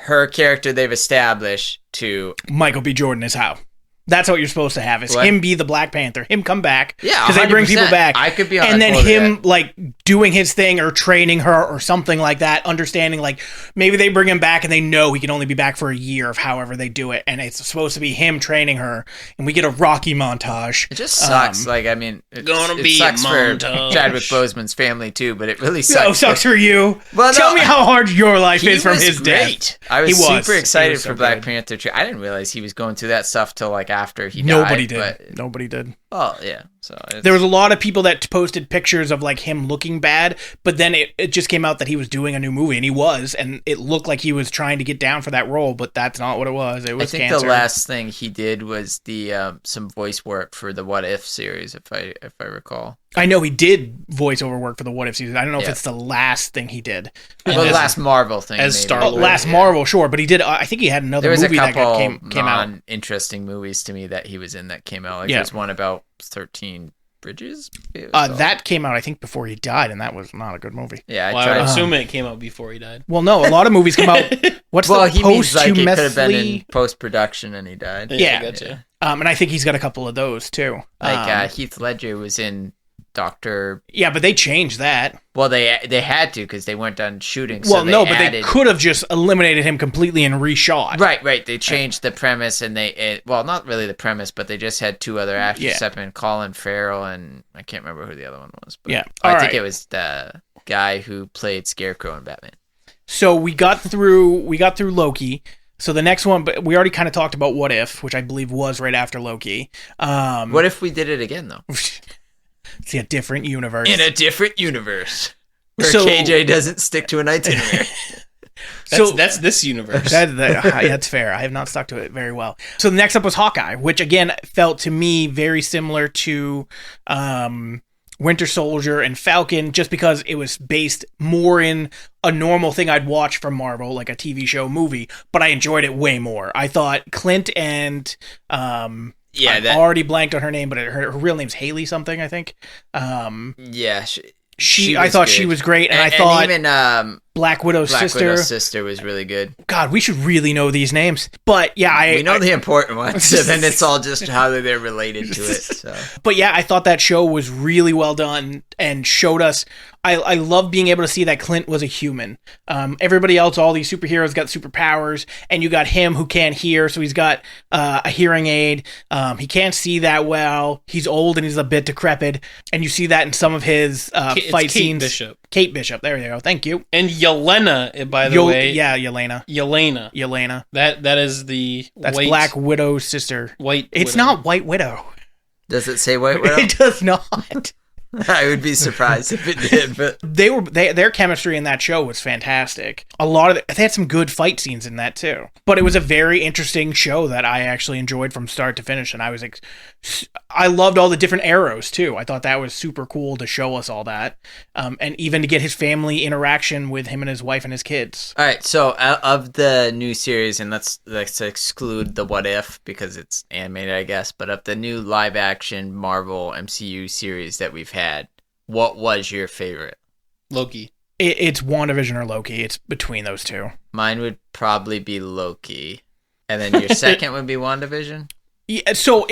her character they've established to Michael B. Jordan is how. That's what you're supposed to have, is him be the Black Panther, him come back. Yeah, because they bring people back. I could be on and then him like doing his thing or training her or something like that, understanding like maybe they bring him back and they know he can only be back for a year of however they do it, and it's supposed to be him training her, and we get a Rocky montage. It just sucks. Like, I mean, it sucks for Chadwick Boseman's family too, but it really sucks. Oh, sucks for you. Well, tell me how hard your life is from his death. I was super excited for Black Panther 2. I didn't realize he was going through that stuff till like after he died. Nobody did. Oh, yeah. So there was a lot of people that posted pictures of like him looking bad, but then it just came out that he was doing a new movie, and he was, and it looked like he was trying to get down for that role, but that's not what it was. It was cancer. The last thing he did was the some voice work for the What If series, if I recall. I know he did voiceover work for the What If series. I don't know if it's the last thing he did. Well, the last Marvel thing. As Star-Lord. Last Marvel, sure. But he did, I think he had another movie that came out. There was a couple interesting movies to me that he was in that came out. Like there's one about 13 Bridges? That came out, I think, before he died, and that was not a good movie. Yeah, I would assume it came out before he died. Well, no, a lot of movies come out... he means like it could have been in post-production and he died. Yeah. And I think he's got a couple of those, too. Like Heath Ledger was in Doctor. Yeah, but they changed that. Well, they had to because they weren't done shooting. Well, so no, but they could have just eliminated him completely and reshot. Right. They changed the premise, and well, not really the premise, but they just had two other actors step in, Colin Farrell, and I can't remember who the other one was. But I think it was the guy who played Scarecrow in Batman. So we got through Loki. So the next one, but we already kind of talked about What If, which I believe was right after Loki. What if we did it again, though? It's a different universe. In a different universe. Where KJ doesn't stick to an itinerary. That's this universe. That's fair. I have not stuck to it very well. So the next up was Hawkeye, which again felt to me very similar to Winter Soldier and Falcon, just because it was based more in a normal thing I'd watch from Marvel, like a TV show, movie, but I enjoyed it way more. I thought Clint and I've already blanked on her name, but her real name's Haley something, I think. I thought she was great, and I thought even Black Widow's sister was really good. God, we should really know these names. But yeah, we know the important ones, and then it's all just how they're related to it. So. But yeah, I thought that show was really well done and showed us. I love being able to see that Clint was a human. Everybody else, all these superheroes got superpowers, and you got him who can't hear, so he's got a hearing aid. He can't see that well. He's old and he's a bit decrepit, and you see that in some of his fight scenes. Kate Bishop, there you go. Thank you. And Yelena, by the way. Yeah, Yelena. That is that's Black Widow's sister. It's Widow. not White Widow. Does it say White Widow? It does not. I would be surprised if it did, but their chemistry in that show was fantastic. They had some good fight scenes in that too. But it was a very interesting show that I actually enjoyed from start to finish, and I loved all the different arrows too. I thought that was super cool to show us all that, and even to get his family interaction with him and his wife and his kids. All right, so of the new series, and let's exclude the What If because it's animated, I guess, but of the new live action Marvel MCU series that we've had, what was your favorite? Loki. It's WandaVision or Loki. It's between those two. Mine would probably be Loki, and then your second would be WandaVision. Yeah, so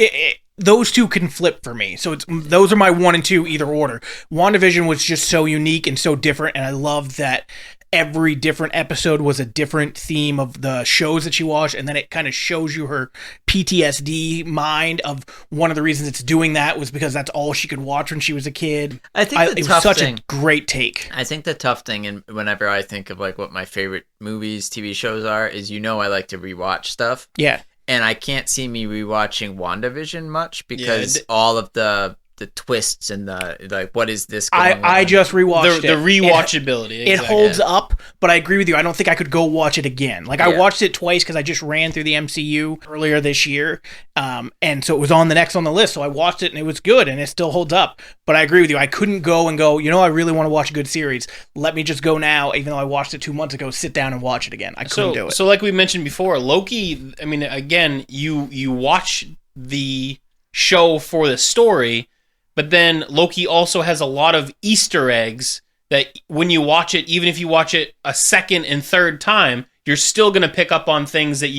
those two can flip for me. So those are my 1 and 2 either order. WandaVision was just so unique and so different, and I loved that every different episode was a different theme of the shows that she watched, and then it kind of shows you her PTSD mind of one of the reasons it's doing that was because that's all she could watch when she was a kid. I think it was such a great take. I think the tough thing, and whenever I think of like what my favorite movies, TV shows are, is I like to rewatch stuff. Yeah. And I can't see me rewatching WandaVision much because all of the twists and the what is this going on? I just rewatched the rewatchability. It holds up, but I agree with you. I don't think I could go watch it again. I watched it twice because I just ran through the MCU earlier this year, and so it was on the list. So I watched it and it was good, and it still holds up. But I agree with you. I couldn't go and go, I really want to watch a good series. Let me just go now, even though I watched it 2 months ago. Sit down and watch it again. I couldn't do it. So like we mentioned before, Loki. I mean, again, you watch the show for the story. But then Loki also has a lot of Easter eggs that when you watch it, even if you watch it a second and third time, you're still going to pick up on things that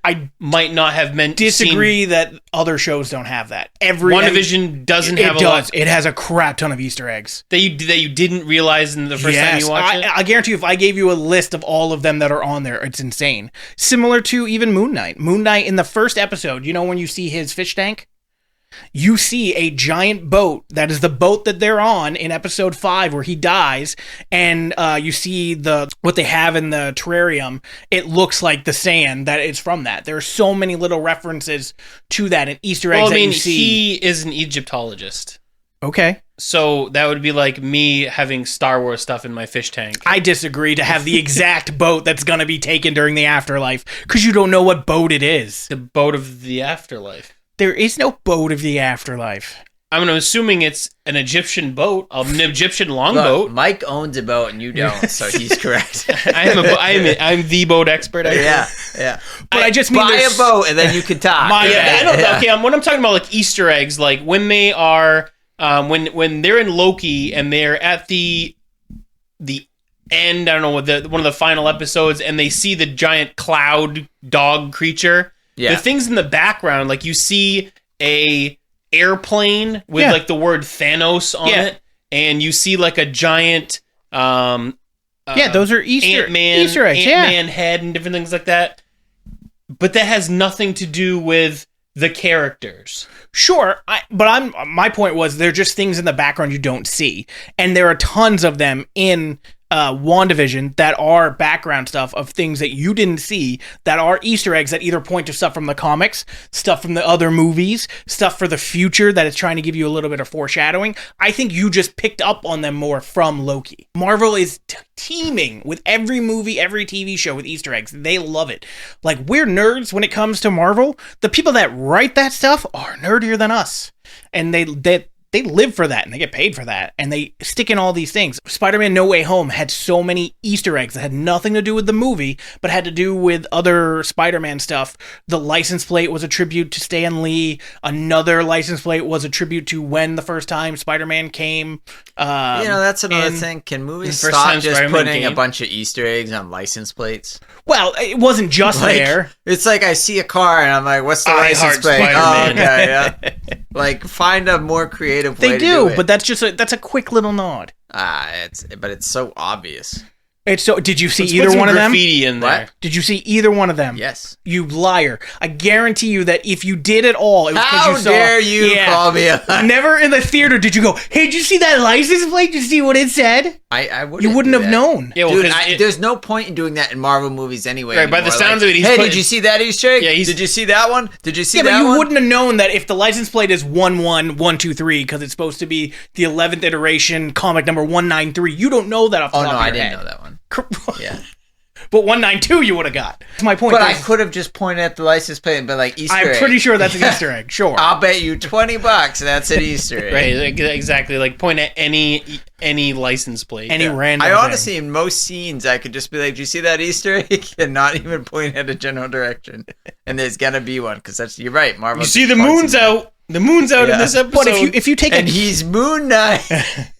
I might not have meant to disagree that other shows don't have that. WandaVision doesn't have a lot. It has a crap ton of Easter eggs. That you didn't realize in the first time you watched it? I guarantee you if I gave you a list of all of them that are on there, it's insane. Similar to even Moon Knight. Moon Knight in the first episode, when you see his fish tank? You see a giant boat that is the boat that they're on in episode 5 where he dies, and you see what they have in the terrarium. It looks like the sand that is from that. There are so many little references to that and Easter eggs that you see. He is an Egyptologist. Okay. So that would be like me having Star Wars stuff in my fish tank. I disagree to have the exact boat that's going to be taken during the afterlife because you don't know what boat it is. The boat of the afterlife. There is no boat of the afterlife. I'm assuming it's an Egyptian boat, an Egyptian longboat. Mike owns a boat and you don't, so he's correct. I'm the boat expert. Yeah. But I just mean buy a boat and then you can talk. Okay, when I'm talking about like Easter eggs, like when they are, when they're in Loki and they're at the end, I don't know, one of the final episodes, and they see the giant cloud dog creature. Yeah. The things in the background, like you see a airplane with Yeah. like the word Thanos on Yeah. it, and you see like a giant Those are Easter eggs. Yeah. Ant-Man head and different things like that. But that has nothing to do with the characters. Sure, my point was they're just things in the background you don't see, and there are tons of them in WandaVision that are background stuff of things that you didn't see that are Easter eggs that either point to stuff from the comics, stuff from the other movies, stuff for the future that it's trying to give you a little bit of foreshadowing. I think you just picked up on them more from Loki. Marvel is teeming with every movie, every TV show with Easter eggs. They love it. Like, we're nerds when it comes to Marvel. The people that write that stuff are nerdier than us, and they live for that, and they get paid for that, and they stick in all these things. Spider-Man No Way Home had so many Easter eggs that had nothing to do with the movie, but had to do with other Spider-Man stuff. The license plate was a tribute to Stan Lee. Another license plate was a tribute to when the first time Spider-Man came. That's another thing. Can movies first stop time just Spider-Man putting came? a bunch of Easter eggs on license plates? Well, it wasn't just there. It's like I see a car and I'm like, what's the I license heart plate? Spider-Man. Oh, okay, yeah. Like, find a more creative way They to do, do it. but that's a quick little nod. It's so obvious. It's so. Did you see Let's either put some one of them? graffiti in there. What? Did you see either one of them? Yes. You liar! I guarantee you that if you did it all, it was because How you saw. dare you call me a liar? Never in the theater did you go, hey, did you see that license plate? Did you see what it said? I wouldn't. You wouldn't do have that. known. Yeah, well, Dude, 'cause there's no point in doing that in Marvel movies anyway. Right, by the anymore. sounds Like, of it, he's hey, putting- did you see that Easter egg? Yeah, did you see that one? Did you see Yeah, that but you one? wouldn't have known that if the license plate is 11123 because it's supposed to be the 11th iteration comic number 193. You don't know that off the Oh top no, of your I didn't head. know that one. Yeah. But 192 you would have got. That's my point. But I could have just pointed at the license plate and been like, Easter egg. I'm pretty sure that's an Easter egg. Sure. I'll bet you $20 that's an Easter egg. Right, like, exactly. Like point at any license plate. Any random I thing. honestly, in most scenes, I could just be like, "Do you see that Easter egg?" and not even point at a general direction. And there's gonna be one because you're right. Marvel. You see the moon's out. The moon's out in this episode. But if you take and he's Moon Knight.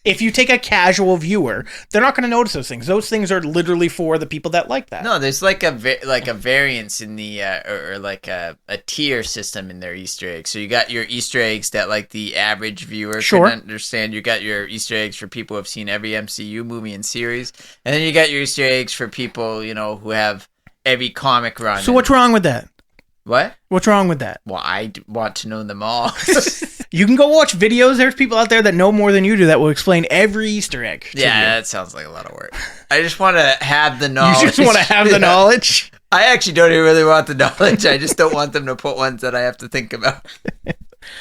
if you take a casual viewer, they're not going to notice those things. Those things are literally for the people that like that. No, there's like a variance in the or like a tier system in their Easter eggs. So you got your Easter eggs that like the average viewer Sure. can understand. You got your Easter eggs for people who have seen every MCU movie and series, and then you got your Easter eggs for people who have every comic run. So what's wrong with that? What? What's wrong with that? Well, I want to know them all. You can go watch videos. There's people out there that know more than you do that will explain every Easter egg. to Yeah, you. that sounds like a lot of work. I just want to have the knowledge. You just want to have the Yeah. knowledge. I actually don't even really want the knowledge. I just don't want them to put ones that I have to think about.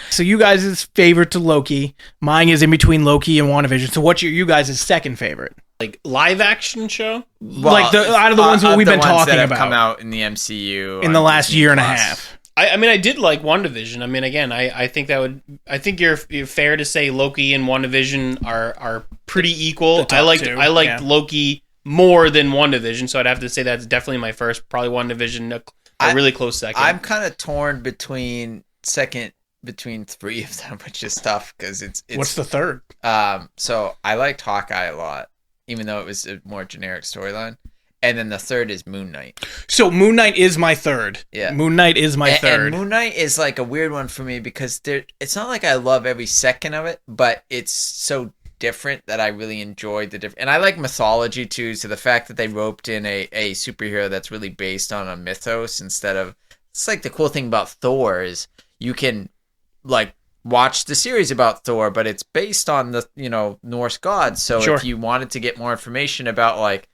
So you guys' favorite to Loki. Mine is in between Loki and WandaVision. So what's your guys' second favorite? like live action show. Like out of the ones that we've been talking that have about come out in the MCU in the on last Disney year and a Plus. half. I mean, I did like WandaVision. I mean, again, I think you're fair to say Loki and WandaVision are pretty equal. top two, I liked yeah. Loki more than WandaVision, so I'd have to say that's definitely my first. Probably WandaVision, a really close second. I'm kind of torn between three of them, which is tough because it's What's the third? So I liked Hawkeye a lot, even though it was a more generic storyline. And then the third is Moon Knight. So Moon Knight is my third. Yeah. Moon Knight is my third. And Moon Knight is like a weird one for me because it's not like I love every second of it, but it's so different that I really enjoyed the different. And I like mythology too, so the fact that they roped in a superhero that's really based on a mythos instead of. It's like the cool thing about Thor is you can like watch the series about Thor, but it's based on the Norse gods. So Sure. if you wanted to get more information about like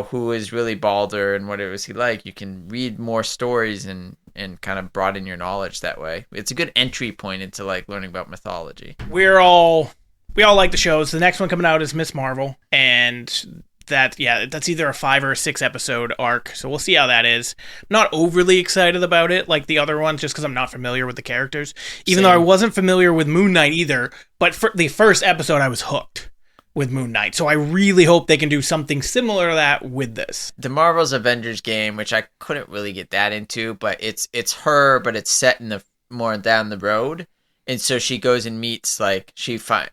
who is really Balder and what it was he like, you can read more stories and kind of broaden your knowledge that way. It's a good entry point into like learning about mythology. We all like the shows. The next one coming out is Miss Marvel, and that's either a 5 or a 6 episode arc. So we'll see how that is. I'm not overly excited about it like the other ones, just because I'm not familiar with the characters. Even though I wasn't familiar with Moon Knight either, but for the first episode I was hooked with Moon Knight. So I really hope they can do something similar to that with this. The Marvel's Avengers game, which I couldn't really get that into, but it's her, but it's set in the more down the road. And so she goes and meets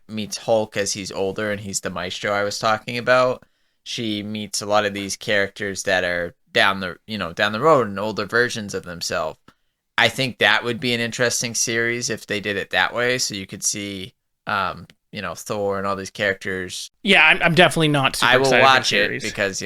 meets Hulk as he's older and he's the maestro I was talking about. She meets a lot of these characters that are down the road and older versions of themselves. I think that would be an interesting series if they did it that way. So you could see, Thor and all these characters. Yeah, I'm definitely not super I will excited watch for the it series. because,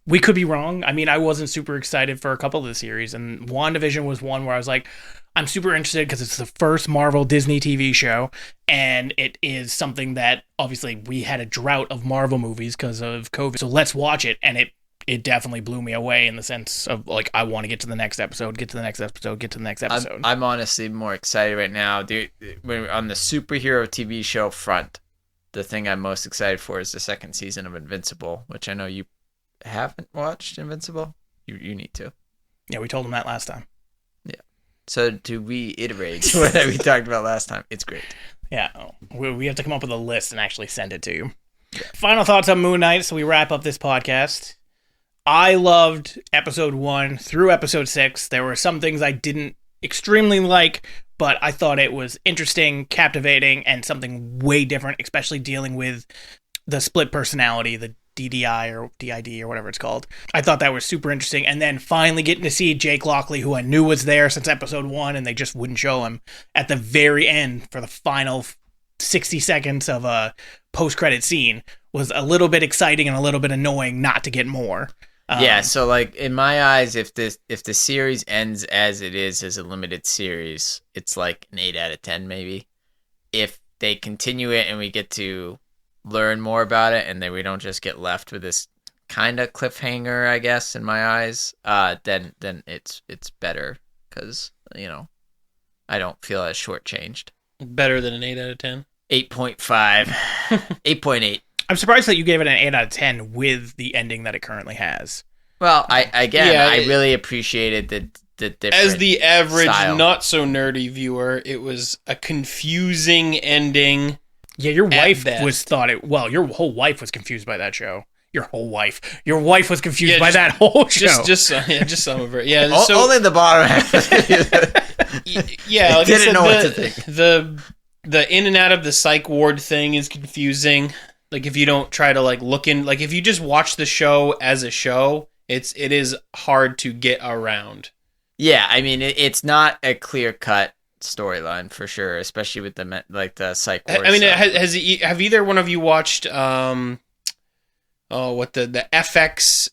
We could be wrong. I mean, I wasn't super excited for a couple of the series, and WandaVision was one where I was like, I'm super interested because it's the first Marvel Disney TV show, and it is something that, obviously, we had a drought of Marvel movies because of COVID, so let's watch it, and it definitely blew me away in the sense of, like, I want to get to the next episode, get to the next episode, get to the next episode. I'm honestly more excited right now. On the superhero TV show front, the thing I'm most excited for is the second season of Invincible, which I know you haven't watched Invincible. You need to. Yeah, we told them that last time. Yeah. So to reiterate what we talked about last time, it's great. Yeah, we have to come up with a list and actually send it to you. Yeah. Final thoughts on Moon Knight, so we wrap up this podcast. I loved episode 1 through episode 6. There were some things I didn't extremely like, but I thought it was interesting, captivating, and something way different, especially dealing with the split personality, the DDI or DID or whatever it's called. I thought that was super interesting. And then finally getting to see Jake Lockley, who I knew was there since episode 1, and they just wouldn't show him at the very end for the final 60 seconds of a post-credit scene, was a little bit exciting and a little bit annoying not to get more. Yeah, so like in my eyes, if the series ends as it is as a limited series, it's like an 8 out of 10 maybe. If they continue it and we get to learn more about it, and then we don't just get left with this kind of cliffhanger, I guess, in my eyes, then it's better because I don't feel as shortchanged. Better than an 8 out of 10. 8.5, 8.8. I'm surprised that you gave it an 8 out of 10 with the ending that it currently has. Well, I really appreciated the different as the average style. Not so nerdy viewer, it was a confusing ending. Yeah, your wife best. Your whole wife was confused by that show. Your wife was confused by that whole show. Just some of it. Yeah, Only the bottom half. Yeah, like didn't I said, know what to think. The in and out of the psych ward thing is confusing. Like if you don't try to look in, if you just watch the show as a show, it is hard to get around. Yeah, I mean it's not a clear cut storyline for sure, especially with the psych ward. I mean, stuff. have either one of you watched the FX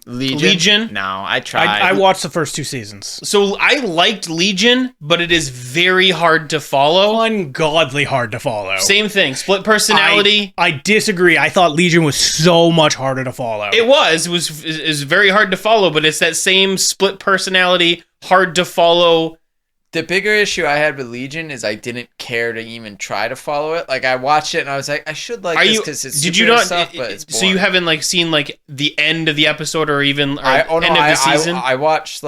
Legion? No, I tried. I watched the first 2 seasons. So I liked Legion, but it is very hard to follow. Ungodly hard to follow. Same thing, split personality. I disagree. I thought Legion was so much harder to follow. It was very hard to follow, but it's that same split personality, hard to follow. The bigger issue I had with Legion is I didn't care to even try to follow it. Like I watched it and I was like, I should like this because it's stuff, but it's boring. So you haven't seen the end of the episode or even end of the season? I watched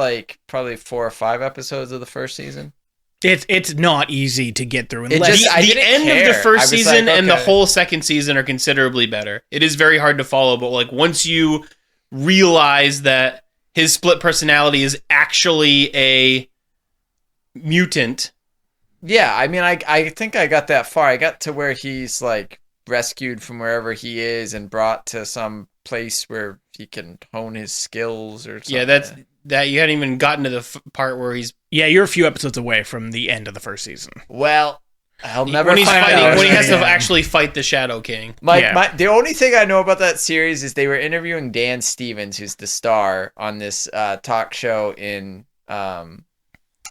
probably 4 or 5 episodes of the first season. It's not easy to get through. The end of the first season and the whole second season are considerably better. It is very hard to follow, but once you realize that his split personality is actually a mutant. Yeah, I mean, I think I got that far. I got to where he's rescued from wherever he is and brought to some place where he can hone his skills or something. Yeah, that you hadn't even gotten to the part where he's... Yeah, you're a few episodes away from the end of the first season. Well, I'll never when he has to Yeah. actually fight the Shadow King. The only thing I know about that series is they were interviewing Dan Stevens, who's the star on this talk show in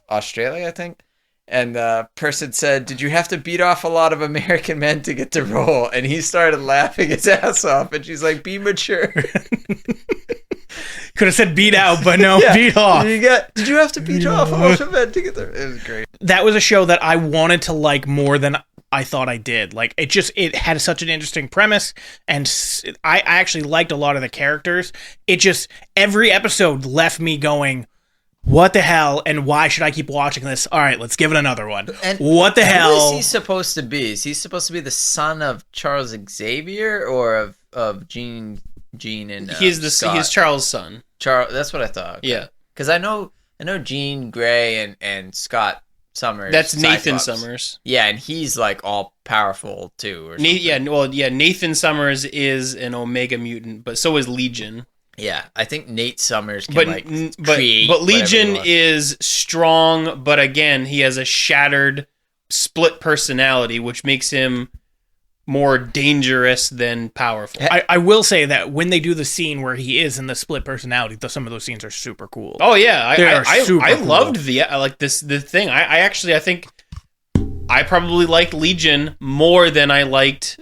Australia, I think. And the person said, "Did you have to beat off a lot of American men to get the role?" And he started laughing his ass off. And she's like, "Be mature." Could have said beat out, but no, beat off. Did you have to beat off a bunch of men to get there? It was great. That was a show that I wanted to like more than I thought I did. It had such an interesting premise, and I actually liked a lot of the characters. It just, every episode left me going, what the hell, and why should I keep watching this? All right, let's give it another one. And what the hell? Who is he supposed to be? Is he supposed to be the son of Charles Xavier or of Jean and Scott? He's Charles' son. Charles, that's what I thought. Okay. Yeah, because I know Jean Grey and Scott Summers. That's Nathan Cyclops. Summers. Yeah, and he's all powerful too. Or Nathan Summers is an Omega mutant, but so is Legion. Yeah, I think Nate Summers can create. But Legion is strong, but again, he has a shattered, split personality, which makes him more dangerous than powerful. I will say that when they do the scene where he is in the split personality, some of those scenes are super cool. Oh yeah, I super cool. loved the thing. I think I probably liked Legion more than I liked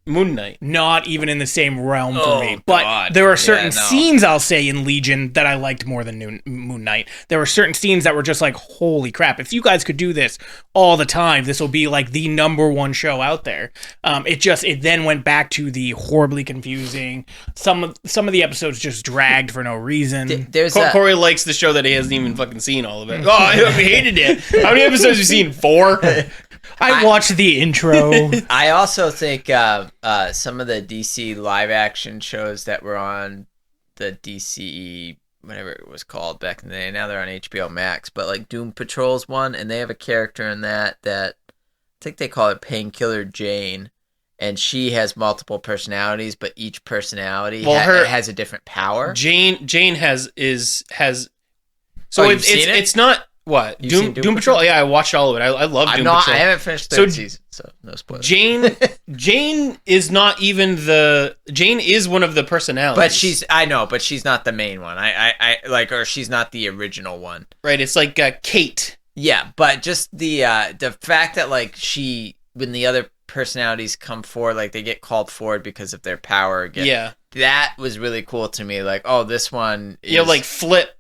Moon Knight. Not even in the same realm for me. But there are certain scenes, I'll say, in Legion that I liked more than Moon Knight. There were certain scenes that were just like, holy crap, if you guys could do this all the time, this will be like the #1 show out there. It then went back to the horribly confusing. Some of the episodes just dragged for no reason. Corey likes the show that he hasn't even fucking seen all of it. Oh, I hated it. How many episodes have you seen? 4? I watched the intro. I also think some of the DC live action shows that were on the DC, whatever it was called back in the day, now they're on HBO Max, but like Doom Patrol's one, and they have a character in that I think they call it Painkiller Jane, and she has multiple personalities, but each personality has a different power. Jane has. So it's not. What? Doom Patrol? Yeah, I watched all of it. I love Doom Patrol. I haven't finished the third season, so no spoilers. Jane is not even Jane is one of the personalities. But she's not the main one. I like, or she's not the original one. Right, it's like Kate. Yeah, but just the fact that like when the other personalities come forward, like they get called forward because of their power again. Yeah. That was really cool to me. Like, oh, this one is... Yeah, like Flit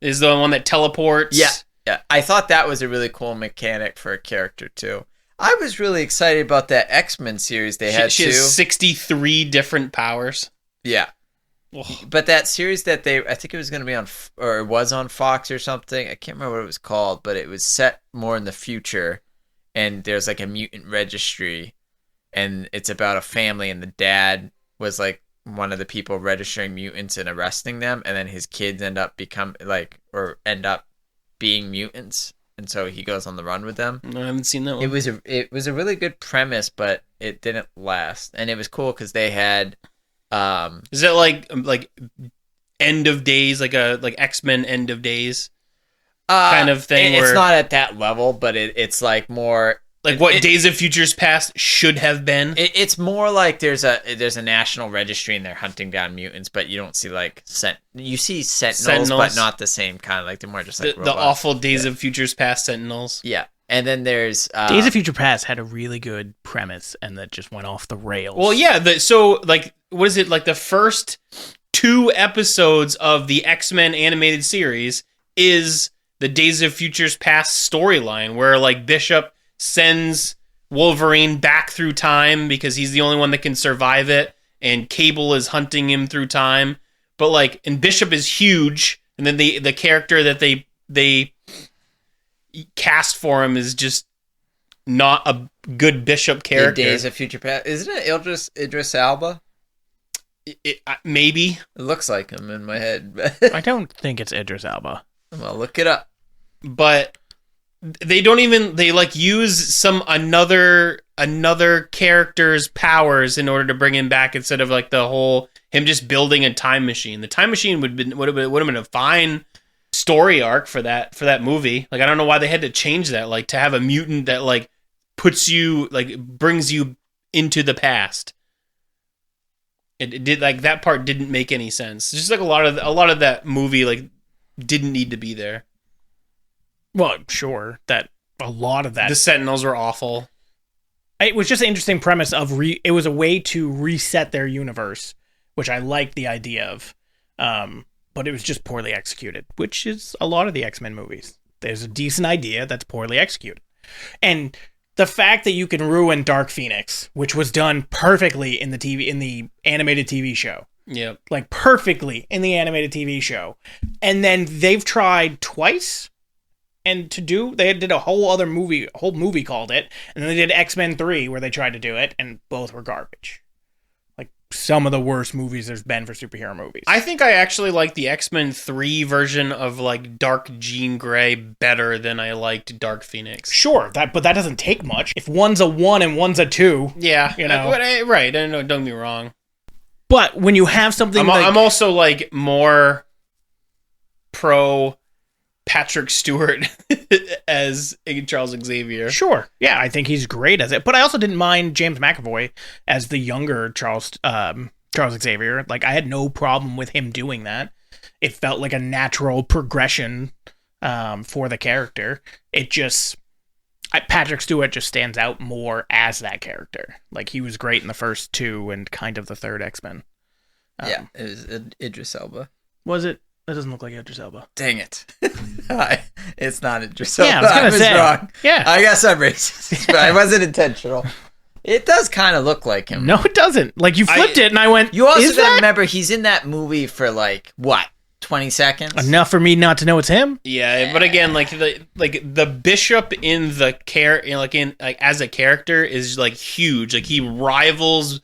is the one that teleports. Yeah. I thought that was a really cool mechanic for a character, too. I was really excited about that X-Men series they had, she has 63 different powers. Yeah. Ugh. But that series that I think it was going to be on, or it was on Fox or something. I can't remember what it was called, but it was set more in the future. And there's like a mutant registry. And it's about a family, and the dad was like one of the people registering mutants and arresting them, and then his kids end up being mutants, and so he goes on the run with them. I haven't seen that one. It was a really good premise, but it didn't last, and it was cool because they had is it like End of Days, like X-Men End of Days kind of thing? It's not at that level, but it's like more like what Days of Futures Past should have been. It's more like there's a national registry and they're hunting down mutants, but you don't see like you see sentinels, but not the same kind. Like they're more just like the awful Days of Futures Past Sentinels. Yeah, and then there's Days of Future Past had a really good premise, and that just went off the rails. Well, yeah. So like, what is it like? The first 2 episodes of the X-Men animated series is the Days of Futures Past storyline, where like Bishop sends Wolverine back through time because he's the only one that can survive it, and Cable is hunting him through time. But like, and Bishop is huge, and then the character that they cast for him is just not a good Bishop character. The Days of Future Past, isn't it Idris Elba? Maybe it looks like him in my head. I don't think it's Idris Elba. Well, look it up. But they don't even, they like use another character's powers in order to bring him back, instead of like the whole him just building a time machine. The time machine would have been a fine story arc for that movie. Like, I don't know why they had to change that, like to have a mutant that like puts you, like brings you into the past. It did, like, that part didn't make any sense. Just like a lot of that movie like didn't need to be there. Well, sure, that a lot of that. The Sentinels were awful. It was just an interesting premise of it was a way to reset their universe, which I liked the idea of. But it was just poorly executed, which is a lot of the X-Men movies. There's a decent idea that's poorly executed. And the fact that you can ruin Dark Phoenix, which was done perfectly in the animated TV show. Yeah. Like perfectly in the animated TV show. And then they've tried twice. And they did a whole movie called it, and then they did X-Men 3 where they tried to do it, and both were garbage. Like some of the worst movies there's been for superhero movies. I think I actually like the X-Men 3 version of like Dark Jean Grey better than I liked Dark Phoenix. Sure, but that doesn't take much. If one's a 1 and one's a 2, yeah, you know, right? I know, don't get me wrong. But when you have something I'm also like more pro Patrick Stewart as Charles Xavier. Sure. Yeah, I think he's great as it. But I also didn't mind James McAvoy as the younger Charles Xavier. Like, I had no problem with him doing that. It felt like a natural progression for the character. Patrick Stewart just stands out more as that character. Like, he was great in the first two and kind of the third X-Men. Yeah, it was Idris Elba. Was it? That doesn't look like Idris Elba. Dang it. It's not Idris Elba. Yeah, I was say. Wrong. Yeah. I guess I'm racist, but I wasn't intentional. It does kind of look like him. No, it doesn't. Like, you flipped it, and I went, You also is gotta that? remember, he's in that movie for, like, what, 20 seconds? Enough for me not to know it's him? Yeah, but again, like the Bishop in the as a character is like huge. Like, he rivals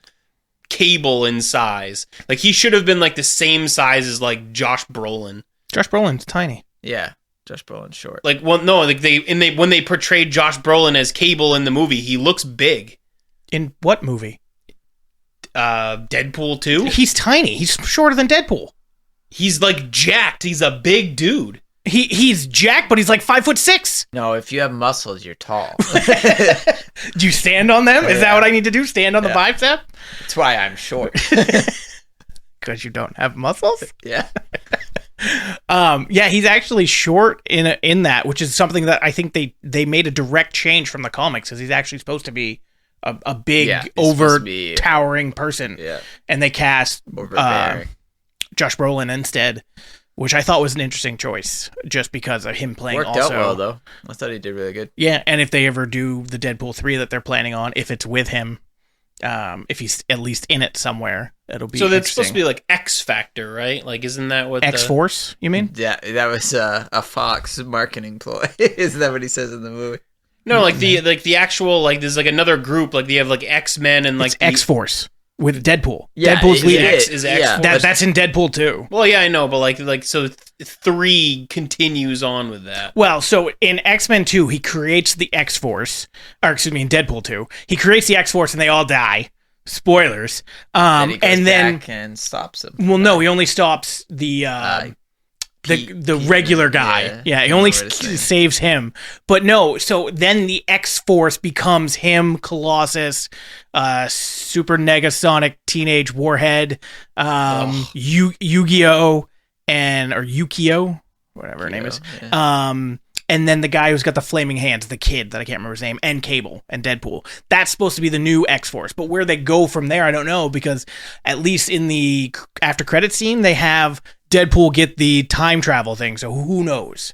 Cable in size. Like, he should have been like the same size as like Josh Brolin. Josh Brolin's tiny. Yeah, Josh Brolin's short. Like, well, no, like when they portrayed Josh Brolin as Cable in the movie, he looks big. In what movie? Deadpool 2? He's tiny. He's shorter than Deadpool. He's like jacked. He's a big dude. He's jacked, but he's like 5'6". No, if you have muscles, you're tall. Do you stand on them? Is that what I need to do? Stand on the bicep? That's why I'm short. Because you don't have muscles? Yeah. Yeah, he's actually short in that, which is something that I think they made a direct change from the comics, because he's actually supposed to be a big, over-towering person. Yeah. And they cast Josh Brolin instead, which I thought was an interesting choice, just because of him playing. Worked out well, though. I thought he did really good. Yeah, and if they ever do the Deadpool 3 that they're planning on, if it's with him, if he's at least in it somewhere, it'll be. So that's supposed to be like X Factor, right? Like, isn't that what X-Force? You mean? Yeah, that was a Fox marketing ploy. Isn't that what he says in the movie? No, like the actual, like, there's like another group, like they have like X-Men and like X-Force with Deadpool. Yeah, Deadpool's leading. Is X-Force. That's in Deadpool 2. Well, yeah, I know, but like so 3 continues on with that. Well, so in X-Men 2, he creates the X-Force, or excuse me, in Deadpool 2, he creates the X-Force and they all die. Spoilers. And he goes and then back and stops them. Well, no, he only stops the regular guy. Yeah, he only saves him. But no, so then the X-Force becomes him, Colossus, Super Negasonic Teenage Warhead, Yu-Gi-Oh, or Yukio, whatever her name is. Yeah. And then the guy who's got the flaming hands, the kid that I can't remember his name, and Cable and Deadpool. That's supposed to be the new X-Force. But where they go from there, I don't know, because at least in the after credit scene, they have Deadpool get the time travel thing, so who knows?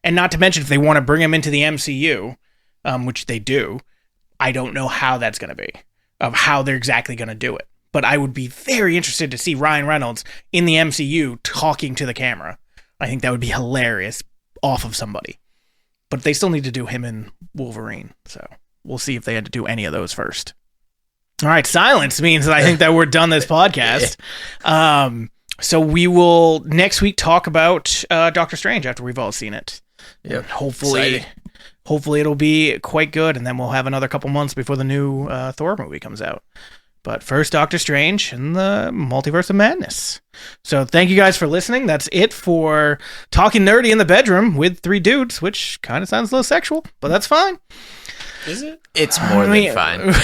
And not to mention, if they want to bring him into the MCU, which they do, I don't know how that's going to be, of how they're exactly going to do it. But I would be very interested to see Ryan Reynolds in the MCU talking to the camera. I think that would be hilarious off of somebody. But they still need to do him and Wolverine, so we'll see if they had to do any of those first. All right, silence means that I think that we're done this podcast. So we will next week talk about Doctor Strange after we've all seen it. Yep. Hopefully it'll be quite good, and then we'll have another couple months before the new Thor movie comes out. But first, Doctor Strange and the Multiverse of Madness. So thank you guys for listening. That's it for Talking Nerdy in the Bedroom with 3 dudes, which kind of sounds a little sexual, but that's fine. Is it? It's more than fine.